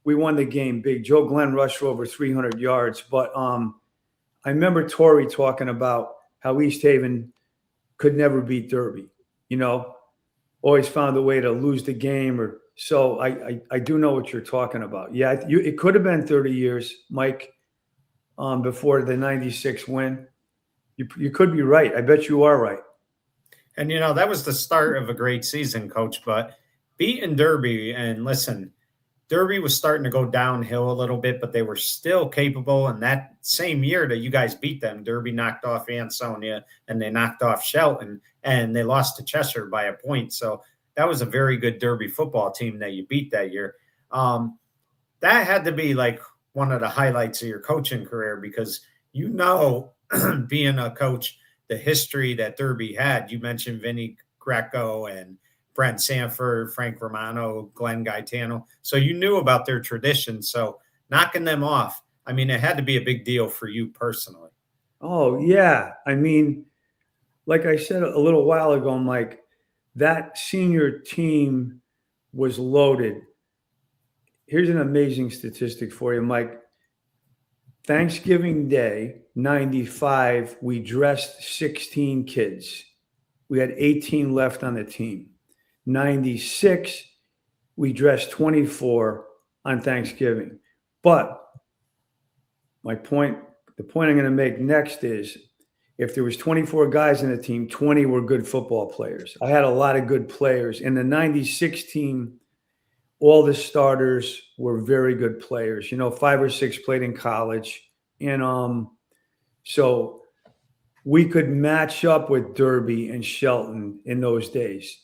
S2: we won the game big. Joe Glenn rushed for over 300 yards. But I remember Torrey talking about how East Haven could never beat Derby, always found a way to lose the game. So I do know what you're talking about. Yeah, it could have been 30 years, Mike, before the 96 win. You could be right. I bet you are right.
S1: And that was the start of a great season, Coach. But beating Derby, and listen, Derby was starting to go downhill a little bit, but they were still capable. And that same year that you guys beat them, Derby knocked off Ansonia and they knocked off Shelton, and they lost to Cheshire by a point. So that was a very good Derby football team that you beat that year. That had to be like one of the highlights of your coaching career, because being a coach, the history that Derby had. You mentioned Vinny Greco and Brent Sanford, Frank Romano, Glenn Gaetano. So you knew about their tradition. So knocking them off, I mean, it had to be a big deal for you personally.
S2: Oh, yeah. I mean, like I said a little while ago, Mike, that senior team was loaded. Here's an amazing statistic for you, Mike. Thanksgiving Day, 95, we dressed 16 kids. We had 18 left on the team. 96, we dressed 24 on Thanksgiving. But the point I'm going to make next is, if there was 24 guys in the team, 20 were good football players. I had a lot of good players. In the 96 team, all the starters were very good players. 5 or 6 played in college. And so we could match up with Derby and Shelton in those days.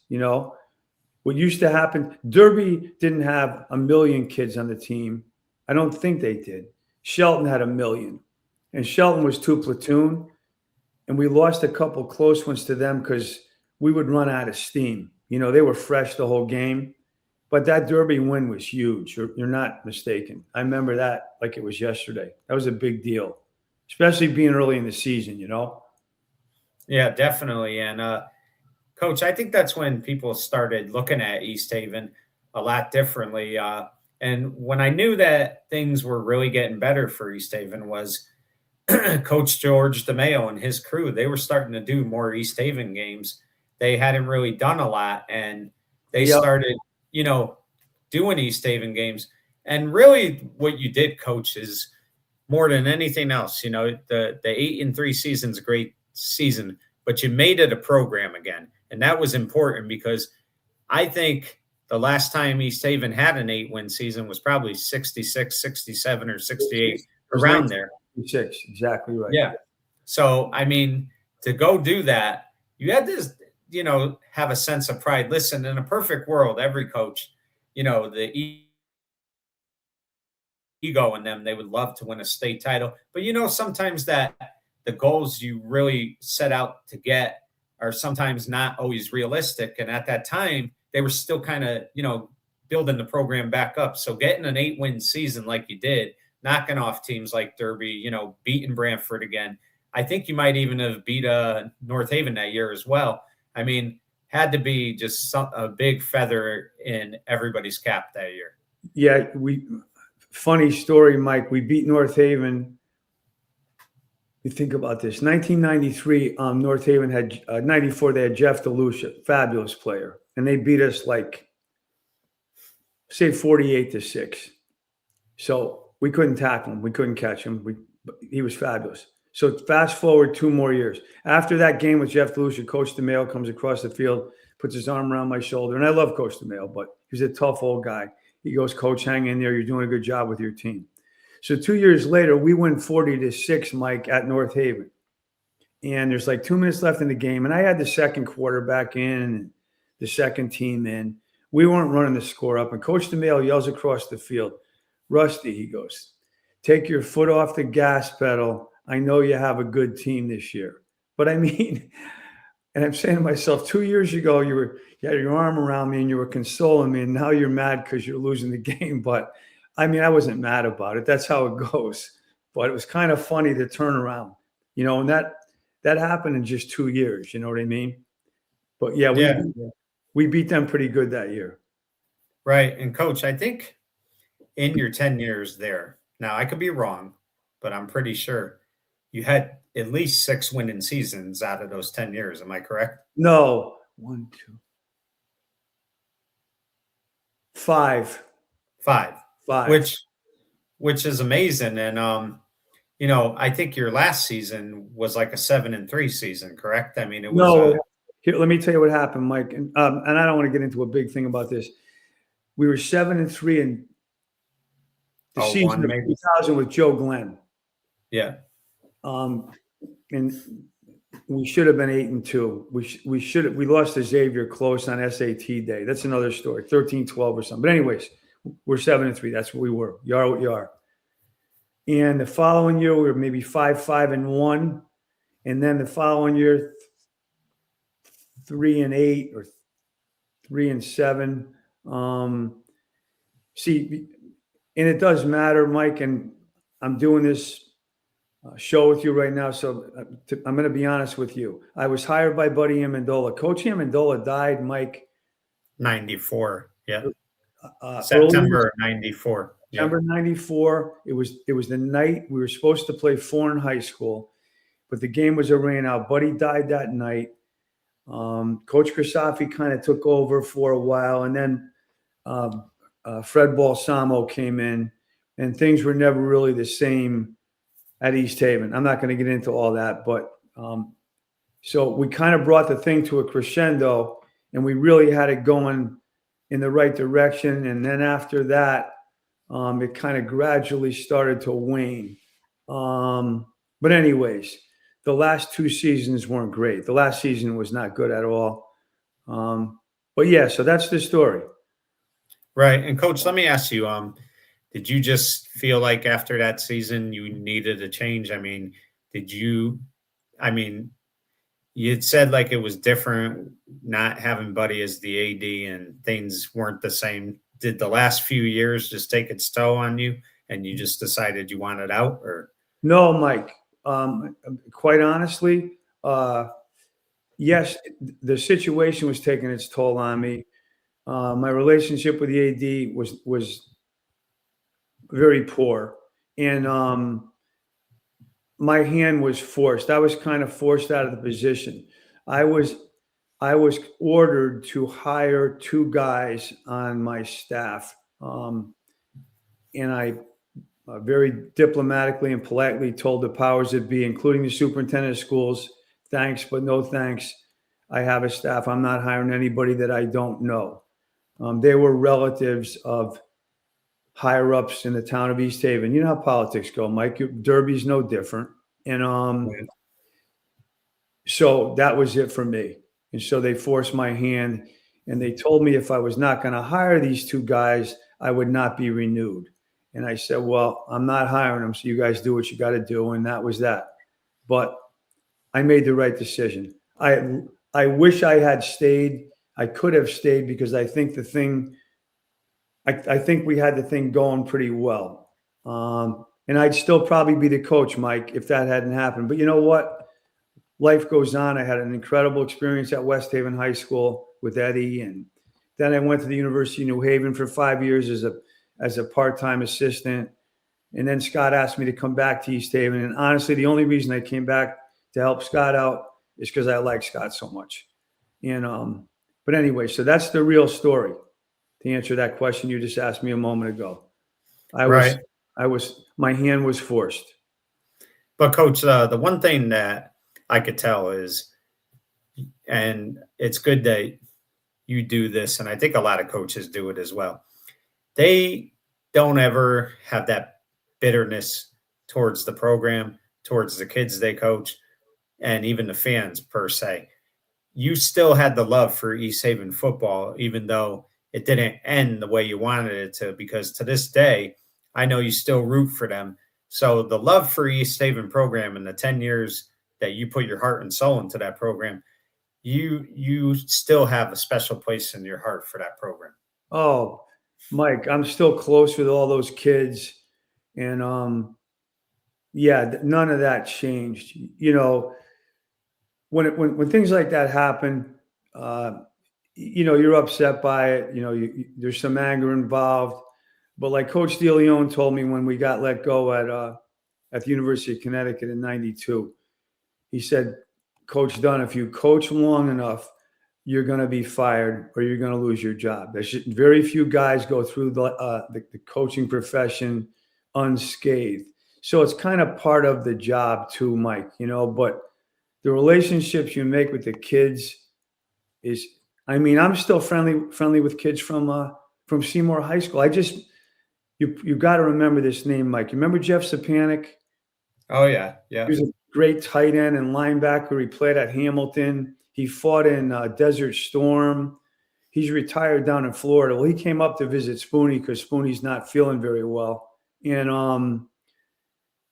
S2: What used to happen, Derby didn't have 1 million kids on the team. I don't think they did. Shelton had 1 million. And Shelton was 2 platoon. And we lost a couple close ones to them because we would run out of steam. They were fresh the whole game. But that Derby win was huge. You're not mistaken. I remember that like it was yesterday. That was a big deal, especially being early in the season,
S1: Yeah, definitely. And Coach, I think that's when people started looking at East Haven a lot differently. And when I knew that things were really getting better for East Haven was Coach George DeMayo and his crew. They were starting to do more East Haven games. They hadn't really done a lot, and they started doing East Haven games. And really what you did, Coach, is more than anything else, the 8-3 season's a great season, but you made it a program again. And that was important, because I think the last time East Haven had an 8-win season was probably 66, 67, or 68, around there.
S2: 66, exactly right.
S1: Yeah. So, I mean, to go do that, you had to, have a sense of pride. Listen, in a perfect world, every coach, the ego in them, they would love to win a state title. But, sometimes that the goals you really set out to get are sometimes not always realistic. And at that time, they were still kind of, building the program back up. So getting an 8-win season like you did, knocking off teams like Derby, beating Brantford again. I think you might even have beat North Haven that year as well. I mean, had to be just a big feather in everybody's cap that year.
S2: Yeah, funny story, Mike. We beat North Haven. You think about this. 1993, North Haven had 94. They had Jeff DeLucia, fabulous player, and they beat us say 48-6. So we couldn't tackle him. We couldn't catch him. He was fabulous. So fast forward 2 more years. After that game with Jeff DeLucia, Coach DeMayo comes across the field, puts his arm around my shoulder. And I love Coach DeMayo, but he's a tough old guy. He goes, Coach, hang in there. You're doing a good job with your team. So 2 years later, we win 40-6, Mike, at North Haven. And there's 2 minutes left in the game. And I had the second quarterback in and the second team in. We weren't running the score up. And Coach DeMayo yells across the field, Rusty, he goes, take your foot off the gas pedal. I know you have a good team this year. But I mean, and I'm saying to myself, 2 years ago, you had your arm around me and you were consoling me. And now you're mad because you're losing the game. But I mean, I wasn't mad about it. That's how it goes. But it was kind of funny to turn around, and that happened in just 2 years. You know what I mean? But yeah, we beat them pretty good that year.
S1: Right. And Coach, I think in your 10 years there, now I could be wrong, but I'm pretty sure you had at least 6 winning seasons out of those 10 years. Am I correct?
S2: No. 1, 2, 5.
S1: 5. Which is amazing. And I think your last season was like a 7-3 season, correct? I mean, it was
S2: Here, let me tell you what happened, Mike. And I don't want to get into a big thing about this. We were 7-3 in the season of 2000 with Joe Glenn.
S1: Yeah.
S2: And we should have been 8-2. We lost to Xavier close on SAT day. That's another story. 13-12 or something. But anyways, we're 7-3. That's what we were. You are what you are. And the following year, we were maybe 5-1. And then the following year, 3-8 or 3-7. See, and it does matter, Mike, and I'm doing this show with you right now, so I'm going to be honest with you. I was hired by Buddy Amendola. Coach Amendola died, Mike.
S1: 94, yeah. September 94.
S2: September 94. It was the night we were supposed to play Foreign High School, but the game was a rain out. Buddy died that night. Coach Crisafi kind of took over for a while, and then Fred Balsamo came in, and things were never really the same at East Haven. I'm not going to get into all that, but so we kind of brought the thing to a crescendo, and we really had it going in the right direction. And then after that, it kind of gradually started to wane. But anyways, the last 2 seasons weren't great. The last season was not good at all. But yeah, so that's the story.
S1: Right. And Coach, let me ask you, did you just feel like after that season you needed a change? I mean, you had said like it was different not having Buddy as the AD and things weren't the same. Did the last few years just take its toll on you and you just decided you wanted out? Or
S2: no, Mike, quite honestly, yes, the situation was taking its toll on me. My relationship with the AD was very poor, and my hand was forced. I was kind of forced out of the position. I was ordered to hire 2 guys on my staff, and I very diplomatically and politely told the powers that be, including the superintendent of schools, thanks, but no thanks. I have a staff. I'm not hiring anybody that I don't know. They were relatives of higher ups in the town of East Haven. You know how politics go, Mike. Derby's no different. And so that was it for me. And so they forced my hand, and they told me if I was not going to hire these 2 guys, I would not be renewed. And I said, well, I'm not hiring them, so you guys do what you got to do. And that was that. But I made the right decision. I wish I had stayed. I could have stayed because I think I think we had the thing going pretty well. And I'd still probably be the coach, Mike, if that hadn't happened. But you know what? Life goes on. I had an incredible experience at West Haven High School with Eddie. And then I went to the University of New Haven for 5 years as a part-time assistant. And then Scott asked me to come back to East Haven. And honestly, the only reason I came back to help Scott out is because I like Scott so much. And but anyway, so that's the real story. To answer that question you just asked me a moment ago, my hand was forced.
S1: But Coach, the one thing that I could tell is, and it's good that you do this, and I think a lot of coaches do it as well. They don't ever have that bitterness towards the program, towards the kids they coach, and even the fans per se. You still had the love for East Haven football, even though it didn't end the way you wanted it to, because to this day, I know you still root for them. So the love for East Haven program and the 10 years that you put your heart and soul into that program, you still have a special place in your heart for that program.
S2: Oh, Mike, I'm still close with all those kids. And yeah, none of that changed. You know, when things like that happen, you know, you're upset by it. You know, there's some anger involved. But like Coach DeLeon told me when we got let go at the University of Connecticut in '92, he said, Coach Dunn, if you coach long enough, you're going to be fired or you're going to lose your job. There's very few guys go through the coaching profession unscathed. So it's kind of part of the job too, Mike, you know, but the relationships you make with the kids is, I mean, I'm still friendly with kids from Seymour High School. You got to remember this name, Mike. You remember Jeff Sapanic?
S1: Oh yeah,
S2: He
S1: yeah.
S2: was a great tight end and linebacker. He played at Hamilton. He fought in Desert Storm. He's retired down in Florida. Well, he came up to visit Spoonie because Spoonie's not feeling very well. And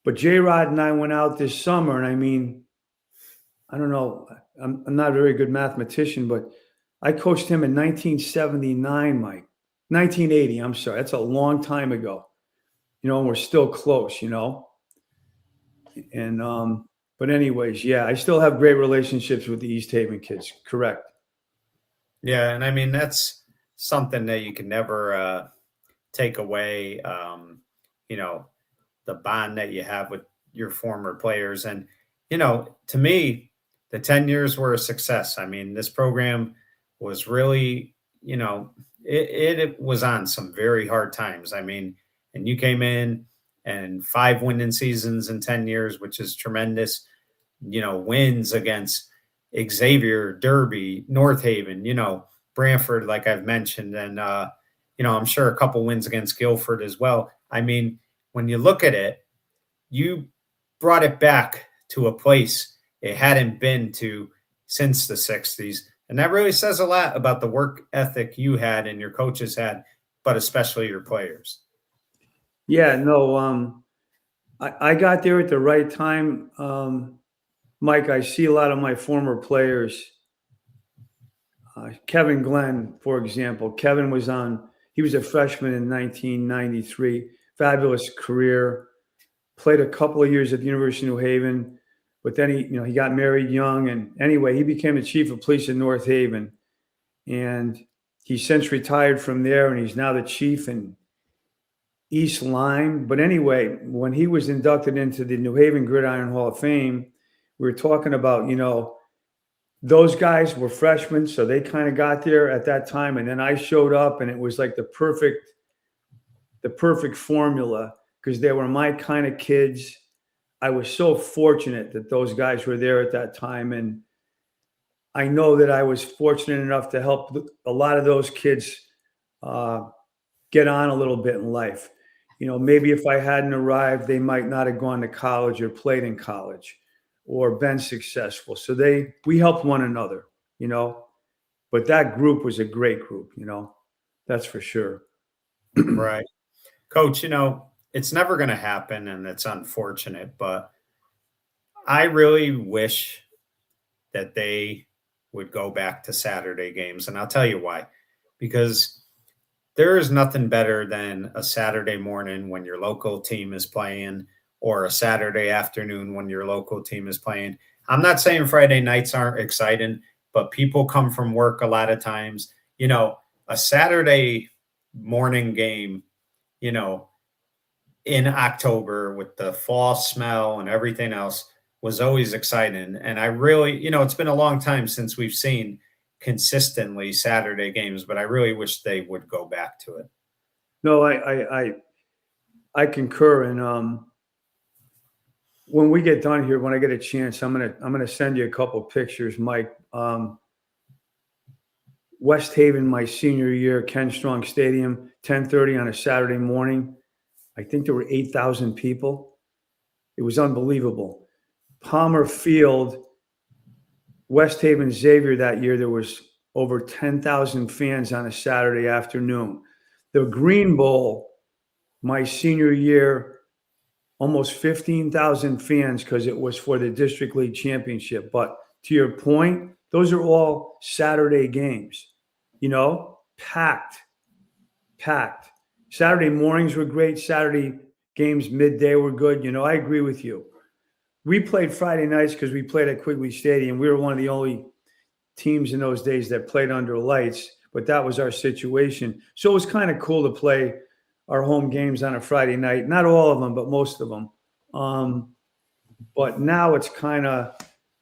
S2: but J-Rod and I went out this summer, and I mean, I don't know, I'm not a very good mathematician, but I coached him in 1979, Mike. 1980, I'm sorry. That's a long time ago. And we're still close, And but anyways, yeah, I still have great relationships with the East Haven kids. Correct.
S1: Yeah, and I mean that's something that you can never take away. The bond that you have with your former players, and to me, the 10 years were a success. I mean, this program was really, it was on some very hard times. I mean, and you came in and 5 winning seasons in 10 years, which is tremendous. Wins against Xavier, Derby, North Haven, Branford, like I've mentioned, and I'm sure a couple wins against Guilford as well. I mean, when you look at it, you brought it back to a place it hadn't been to since the 60s. And that really says a lot about the work ethic you had and your coaches had, but especially your players.
S2: Yeah, no, I got there at the right time. Mike, I see a lot of my former players. Kevin Glenn, for example. Kevin he was a freshman in 1993, fabulous career, played a couple of years at the University of New Haven, but then he got married young. And anyway, he became the chief of police in North Haven. And he's since retired from there, and he's now the chief in East Lyme. But anyway, when he was inducted into the New Haven Gridiron Hall of Fame, we were talking about, those guys were freshmen, so they kind of got there at that time. And then I showed up, and it was like the perfect formula because they were my kind of kids. I was so fortunate that those guys were there at that time. And I know that I was fortunate enough to help a lot of those kids get on a little bit in life. Maybe if I hadn't arrived, they might not have gone to college or played in college or been successful. So we helped one another, but that group was a great group, that's for sure.
S1: Right. Coach, it's never going to happen and it's unfortunate, but I really wish that they would go back to Saturday games. And I'll tell you why, because there is nothing better than a Saturday morning when your local team is playing or a Saturday afternoon when your local team is playing. I'm not saying Friday nights aren't exciting, but people come from work a lot of times. A Saturday morning game, in October with the fall smell and everything else was always exciting. And I really, it's been a long time since we've seen consistently Saturday games, but I really wish they would go back to it.
S2: No, I concur. And when we get done here, when I get a chance, I'm gonna send you a couple pictures, Mike. West Haven, my senior year, Ken Strong Stadium, 10:30 on a Saturday morning. I think there were 8,000 people. It was unbelievable. Palmer Field, West Haven Xavier that year, there was over 10,000 fans on a Saturday afternoon. The Green Bowl, my senior year, almost 15,000 fans because it was for the District League Championship. But to your point, those are all Saturday games, packed. Saturday mornings were great. Saturday games midday were good. I agree with you. We played Friday nights because we played at Quigley Stadium. We were one of the only teams in those days that played under lights, but that was our situation. So it was kind of cool to play our home games on a Friday night. Not all of them, but most of them. But now it's kind of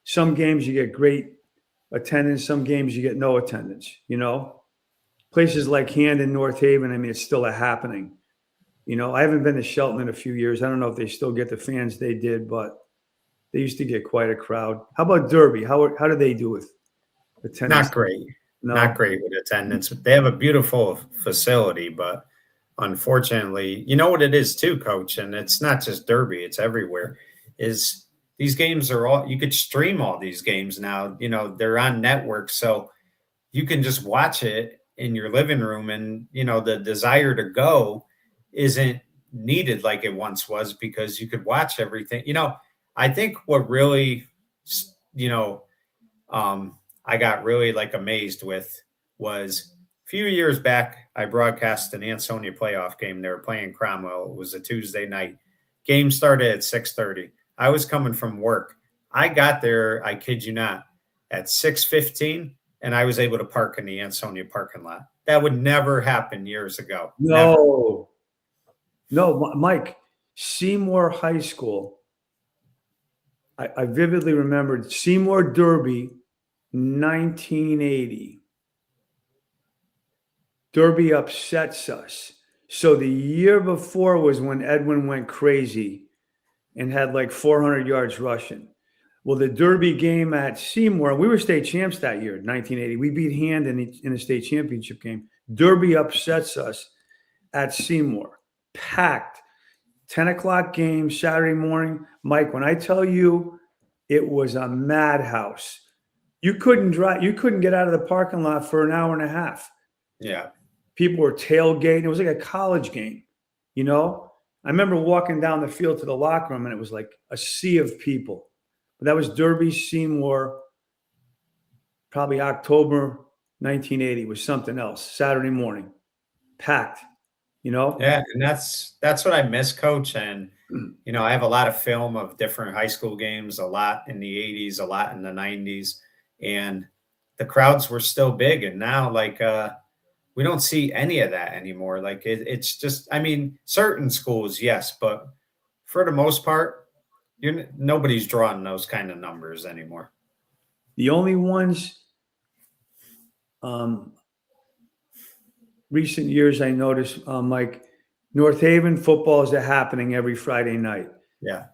S2: some games you get great attendance, some games you get no attendance, Places like Hamden, North Haven, I mean, it's still a happening. I haven't been to Shelton in a few years. I don't know if they still get the fans they did, but they used to get quite a crowd. How about Derby? How do they do with Attendance.
S1: Not great.
S2: No.
S1: Not great with attendance. They have a beautiful facility, but unfortunately, you know what it is too, coach, and it's not just Derby, it's everywhere, is these games are all you could stream all these games now. You know, they're on networks, so you can just watch it in your living room and the desire to go isn't needed like it once was because you could watch everything. I think what really you know I got really like amazed with was a few years back. I broadcast an Ansonia playoff game. They were playing Cromwell. It was a Tuesday night. Game started at 6:30. I was coming from work. I got there, I kid you not, at 6:15, and I was able to park in the Ansonia parking lot. That would never happen years ago.
S2: No, no, Mike, Seymour High School. I vividly remembered Seymour Derby, 1980. Derby upsets us. So the year before was when Edwin went crazy and had like 400 yards rushing. Well, the Derby game at Seymour, we were state champs that year, 1980. We beat Hand in a state championship game. Derby upsets us at Seymour. Packed. 10 o'clock game, Saturday morning. Mike, when I tell you it was a madhouse, you couldn't drive, you couldn't get out of the parking lot for an hour and a half.
S1: Yeah.
S2: People were tailgating. It was like a college game, I remember walking down the field to the locker room and it was like a sea of people. But that was Derby Seymour, probably October 1980 was something else. Saturday morning, packed,
S1: Yeah, and that's what I miss, coach. And I have a lot of film of different high school games, a lot in the 80s, a lot in the 90s, and the crowds were still big. And now, like, we don't see any of that anymore. Like, it's just, I mean, certain schools, yes, but for the most part, nobody's drawing those kind of numbers anymore.
S2: The only ones recent years I noticed, Mike, North Haven football is happening every Friday night.
S1: Yeah.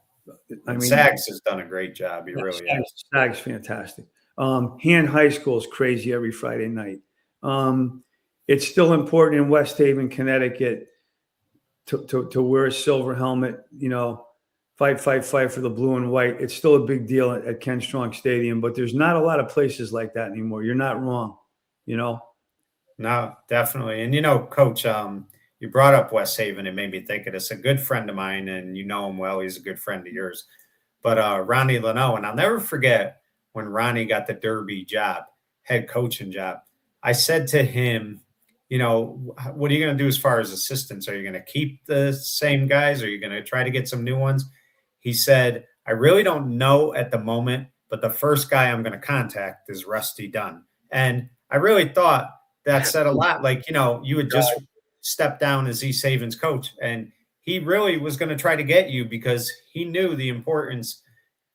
S2: I mean,
S1: Sags has done a great job. He really has.
S2: Sags fantastic. Hand High School is crazy every Friday night. It's still important in West Haven, Connecticut to wear a silver helmet, fight for the blue and white. It's still a big deal at Ken Strong Stadium, but there's not a lot of places like that anymore. You're not wrong,
S1: No, definitely. And, coach, you brought up West Haven. It made me think of this. A good friend of mine, and you know him well. He's a good friend of yours. But Ronnie Leno, and I'll never forget when Ronnie got the Derby job, head coaching job. I said to him, what are you going to do as far as assistants? Are you going to keep the same guys? Or are you going to try to get some new ones? He said, I really don't know at the moment, but the first guy I'm going to contact is Rusty Dunn. And I really thought that said a lot. Like, you would just step down as East Haven's coach, and he really was going to try to get you because he knew the importance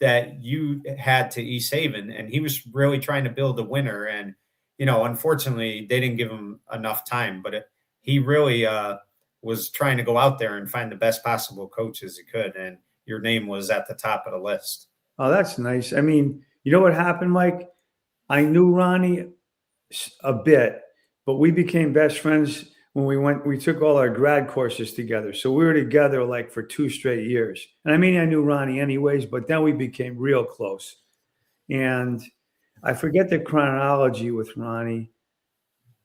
S1: that you had to East Haven, and he was really trying to build a winner. And, unfortunately, they didn't give him enough time, but he really was trying to go out there and find the best possible coaches he could, and your name was at the top of the list.
S2: Oh, that's nice. I mean, you know what happened, Mike? I knew Ronnie a bit, but we became best friends when we took all our grad courses together. So we were together like for 2 straight years. And I mean, I knew Ronnie anyways, but then we became real close. And I forget the chronology with Ronnie,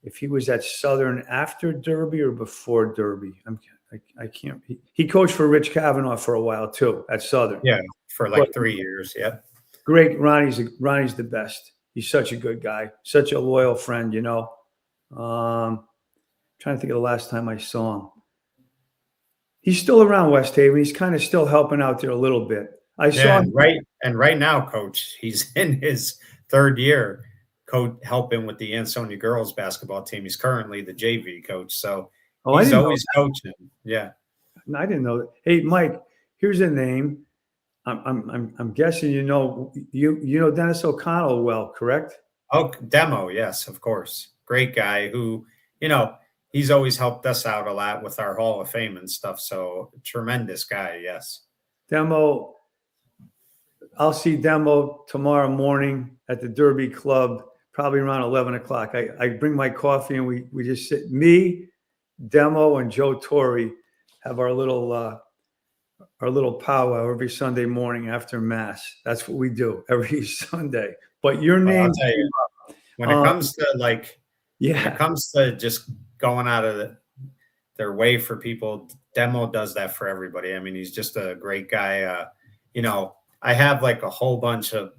S2: if he was at Southern after Derby or before Derby. I can't. He coached for Rich Kavanaugh for a while too at Southern.
S1: Yeah, for like 3 years. Yeah.
S2: Great. Ronnie's the best. He's such a good guy, such a loyal friend, Trying to think of the last time I saw him. He's still around West Haven. He's kind of still helping out there a little bit. I saw him.
S1: Right now, coach, he's in his 3rd year helping with the Ansonia girls basketball team. He's currently the JV coach. So he's always coaching. Yeah.
S2: I didn't know that. Hey, Mike, here's a name. I'm guessing you know Dennis O'Connell well, correct?
S1: Oh, Demo, yes, of course. Great guy who, he's always helped us out a lot with our Hall of Fame and stuff. So tremendous guy, yes.
S2: Demo, I'll see Demo tomorrow morning at the Derby Club probably around 11 o'clock. I bring my coffee and we just sit, me, Demo, and Joe Torre have our little powwow every Sunday morning after mass. That's what we do every Sunday. But your
S1: Well, I'll
S2: name,
S1: tell you, when it comes to when it
S2: yeah,
S1: comes to just going out of their way for people, Demo does that for everybody. I mean, he's just a great guy. I have like a whole bunch of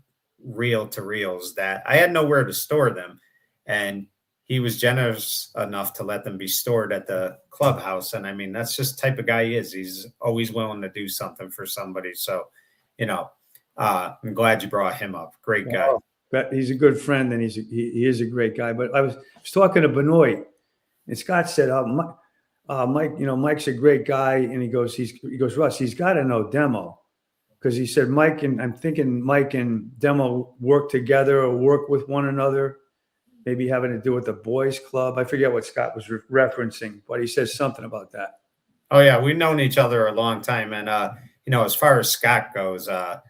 S1: reel to reels that I had nowhere to store them. And he was generous enough to let them be stored at the clubhouse. And I mean, that's just the type of guy he is. He's always willing to do something for somebody. So, I'm glad you brought him up. Great guy.
S2: Well, he's a good friend and he is a great guy. But I was talking to Benoit, and Scott said, Mike, Mike's a great guy. And he goes, Russ, he's got to know Demo. Because he said, I'm thinking Mike and Demo work together or work with one another, maybe having to do with the boys club. I forget what Scott was referencing, but he says something about that.
S1: Oh yeah. We've known each other a long time. And, as far as Scott goes, I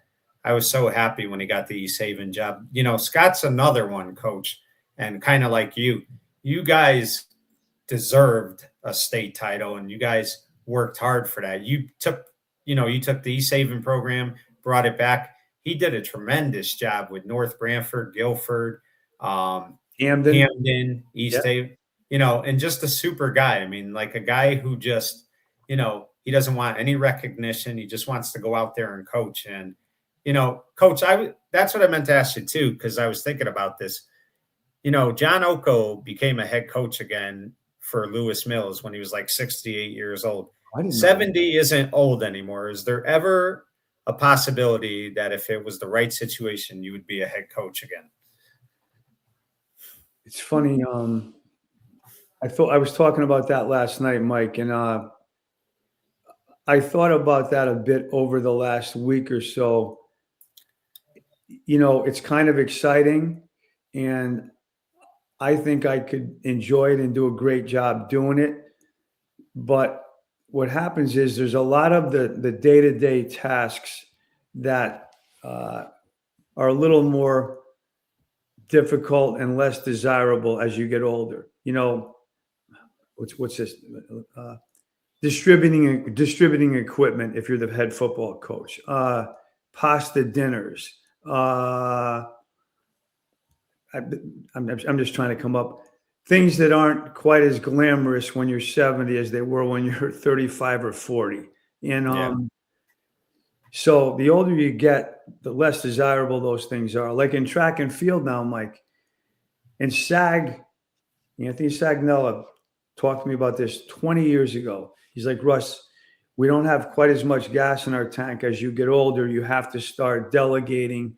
S1: was so happy when he got the East Haven job. Scott's another one, Coach, and kind of like you guys deserved a state title and you guys worked hard for that. You took the East Haven program, brought it back. He did a tremendous job with North Branford, Guilford, Hamden, East Haven, and just a super guy. I mean, like a guy who just, he doesn't want any recognition. He just wants to go out there and coach. And, Coach, that's what I meant to ask you too, because I was thinking about this. John Oko became a head coach again for Lewis Mills when he was like 68 years old. 70 isn't old anymore. Is there ever a possibility that if it was the right situation, you would be a head coach again?
S2: It's funny. I was talking about that last night, Mike, and I thought about that a bit over the last week or so. It's kind of exciting, and I think I could enjoy it and do a great job doing it. But what happens is there's a lot of the day-to-day tasks that are a little more difficult and less desirable as you get older. What's this? Distributing equipment if you're the head football coach. Pasta dinners. I'm just trying to come up. Things that aren't quite as glamorous when you're 70 as they were when you're 35 or 40. And so the older you get, the less desirable those things are. Like in track and field now, Mike, and Anthony Sagnella talked to me about this 20 years ago. He's like, Russ, we don't have quite as much gas in our tank. As you get older, you have to start delegating.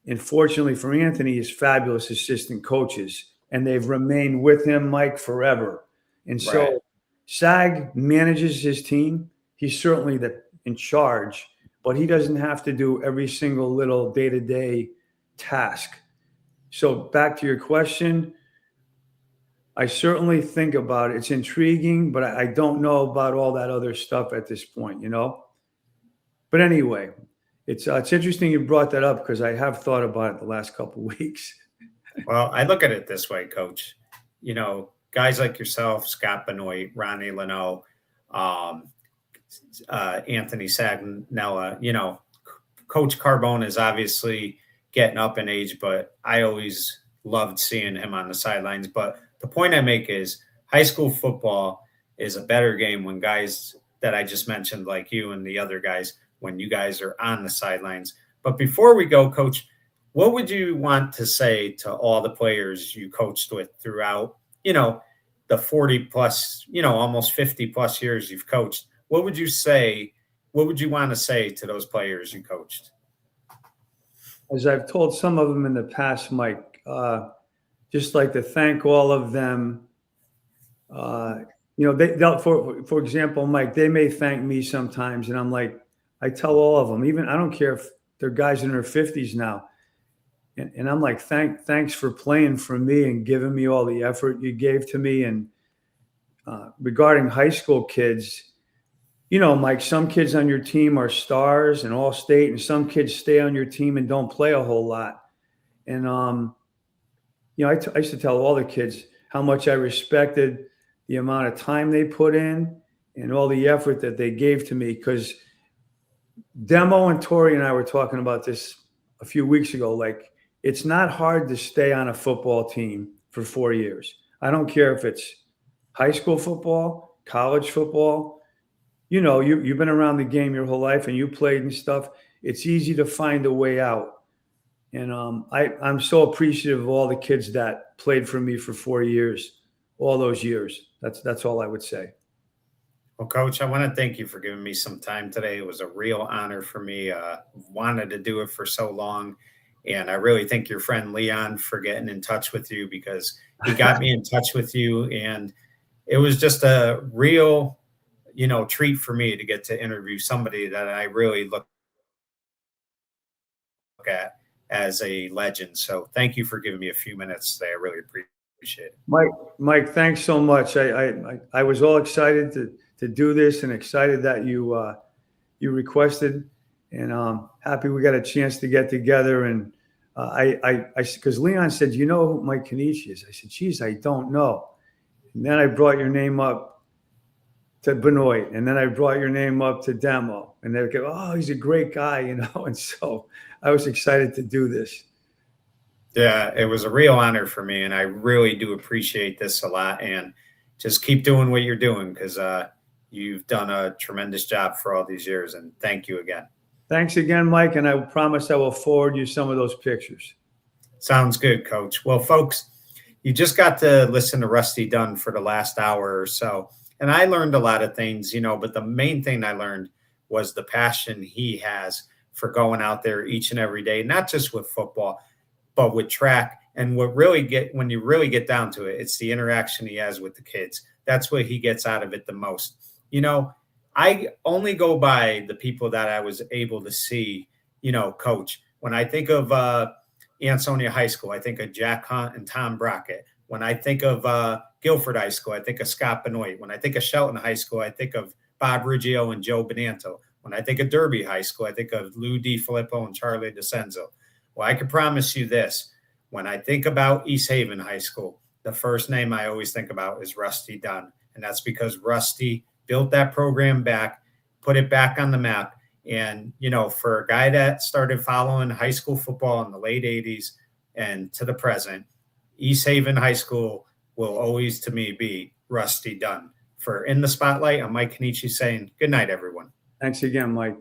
S2: And fortunately for Anthony, his fabulous assistant coaches, and they've remained with him, Mike, forever. And so Sag manages his team. He's certainly in charge, but he doesn't have to do every single little day-to-day task. So back to your question, I certainly think about it. It's intriguing, but I don't know about all that other stuff at this point, But anyway, it's interesting you brought that up because I have thought about it the last couple of weeks.
S1: Well, I look at it this way, Coach. Guys like yourself, Scott Benoit, Ronnie Leno, Anthony Sagnella, Coach Carbone is obviously getting up in age, but I always loved seeing him on the sidelines. But the point I make is high school football is a better game when guys that I just mentioned, like you and the other guys, when you guys are on the sidelines. But before we go, Coach, what would you want to say to all the players you coached with throughout, the 40 plus, almost 50 plus years you've coached? What would you say? What would you want to say to those players you coached?
S2: As I've told some of them in the past, Mike, just like to thank all of them. They'll, for example, Mike, they may thank me sometimes, and I'm like, I tell all of them, even I don't care if they're guys in their 50s now. And I'm like, thanks for playing for me and giving me all the effort you gave to me. And regarding high school kids, Mike, some kids on your team are stars and all state, and some kids stay on your team and don't play a whole lot. And, I used to tell all the kids how much I respected the amount of time they put in and all the effort that they gave to me. Because Demo and Tori and I were talking about this a few weeks ago. Like, it's not hard to stay on a football team for 4 years. I don't care if it's high school football, college football. You've been around the game your whole life and you played and stuff. It's easy to find a way out. And I'm so appreciative of all the kids that played for me for 4 years, all those years. That's all I would say.
S1: Well, Coach, I want to thank you for giving me some time today. It was a real honor for me. Wanted to do it for so long. And I really thank your friend Leon for getting in touch with you, because he got me in touch with you. And it was just a real, treat for me to get to interview somebody that I really look at as a legend. So thank you for giving me a few minutes today. I really appreciate it.
S2: Mike, thanks so much. I was all excited to do this and excited that you requested, and happy we got a chance to get together. And because Leon said, you know who Mike Kenichi is? I said, geez, I don't know. And then I brought your name up to Benoit, and then I brought your name up to Demo, and they go, oh, he's a great guy, and so I was excited to do this.
S1: Yeah, it was a real honor for me, and I really do appreciate this a lot. And just keep doing what you're doing, because you've done a tremendous job for all these years, and thank you again.
S2: Thanks again, Mike, and I promise I will forward you some of those pictures.
S1: Sounds good, Coach. Well, folks, you just got to listen to Rusty Dunn for the last hour or so, and I learned a lot of things, but the main thing I learned was the passion he has for going out there each and every day, not just with football, but with track. And when you really get down to it, it's the interaction he has with the kids. That's what he gets out of it the most. I only go by the people that I was able to see, coach. When I think of Ansonia High School, I think of Jack Hunt and Tom Brockett. When I think of Guilford High School, I think of Scott Benoit. When I think of Shelton High School, I think of Bob Riggio and Joe Benanto. When I think of Derby High School, I think of Lou DiFilippo and Charlie DeCenzo. Well, I can promise you this. When I think about East Haven High School, the first name I always think about is Rusty Dunn. And that's because Rusty built that program back, put it back on the map. And, for a guy that started following high school football in the late 80s and to the present, East Haven High School will always, to me, be Rusty Dunn. For In the Spotlight, I'm Mike Kenichi saying good night, everyone.
S2: Thanks again, Mike.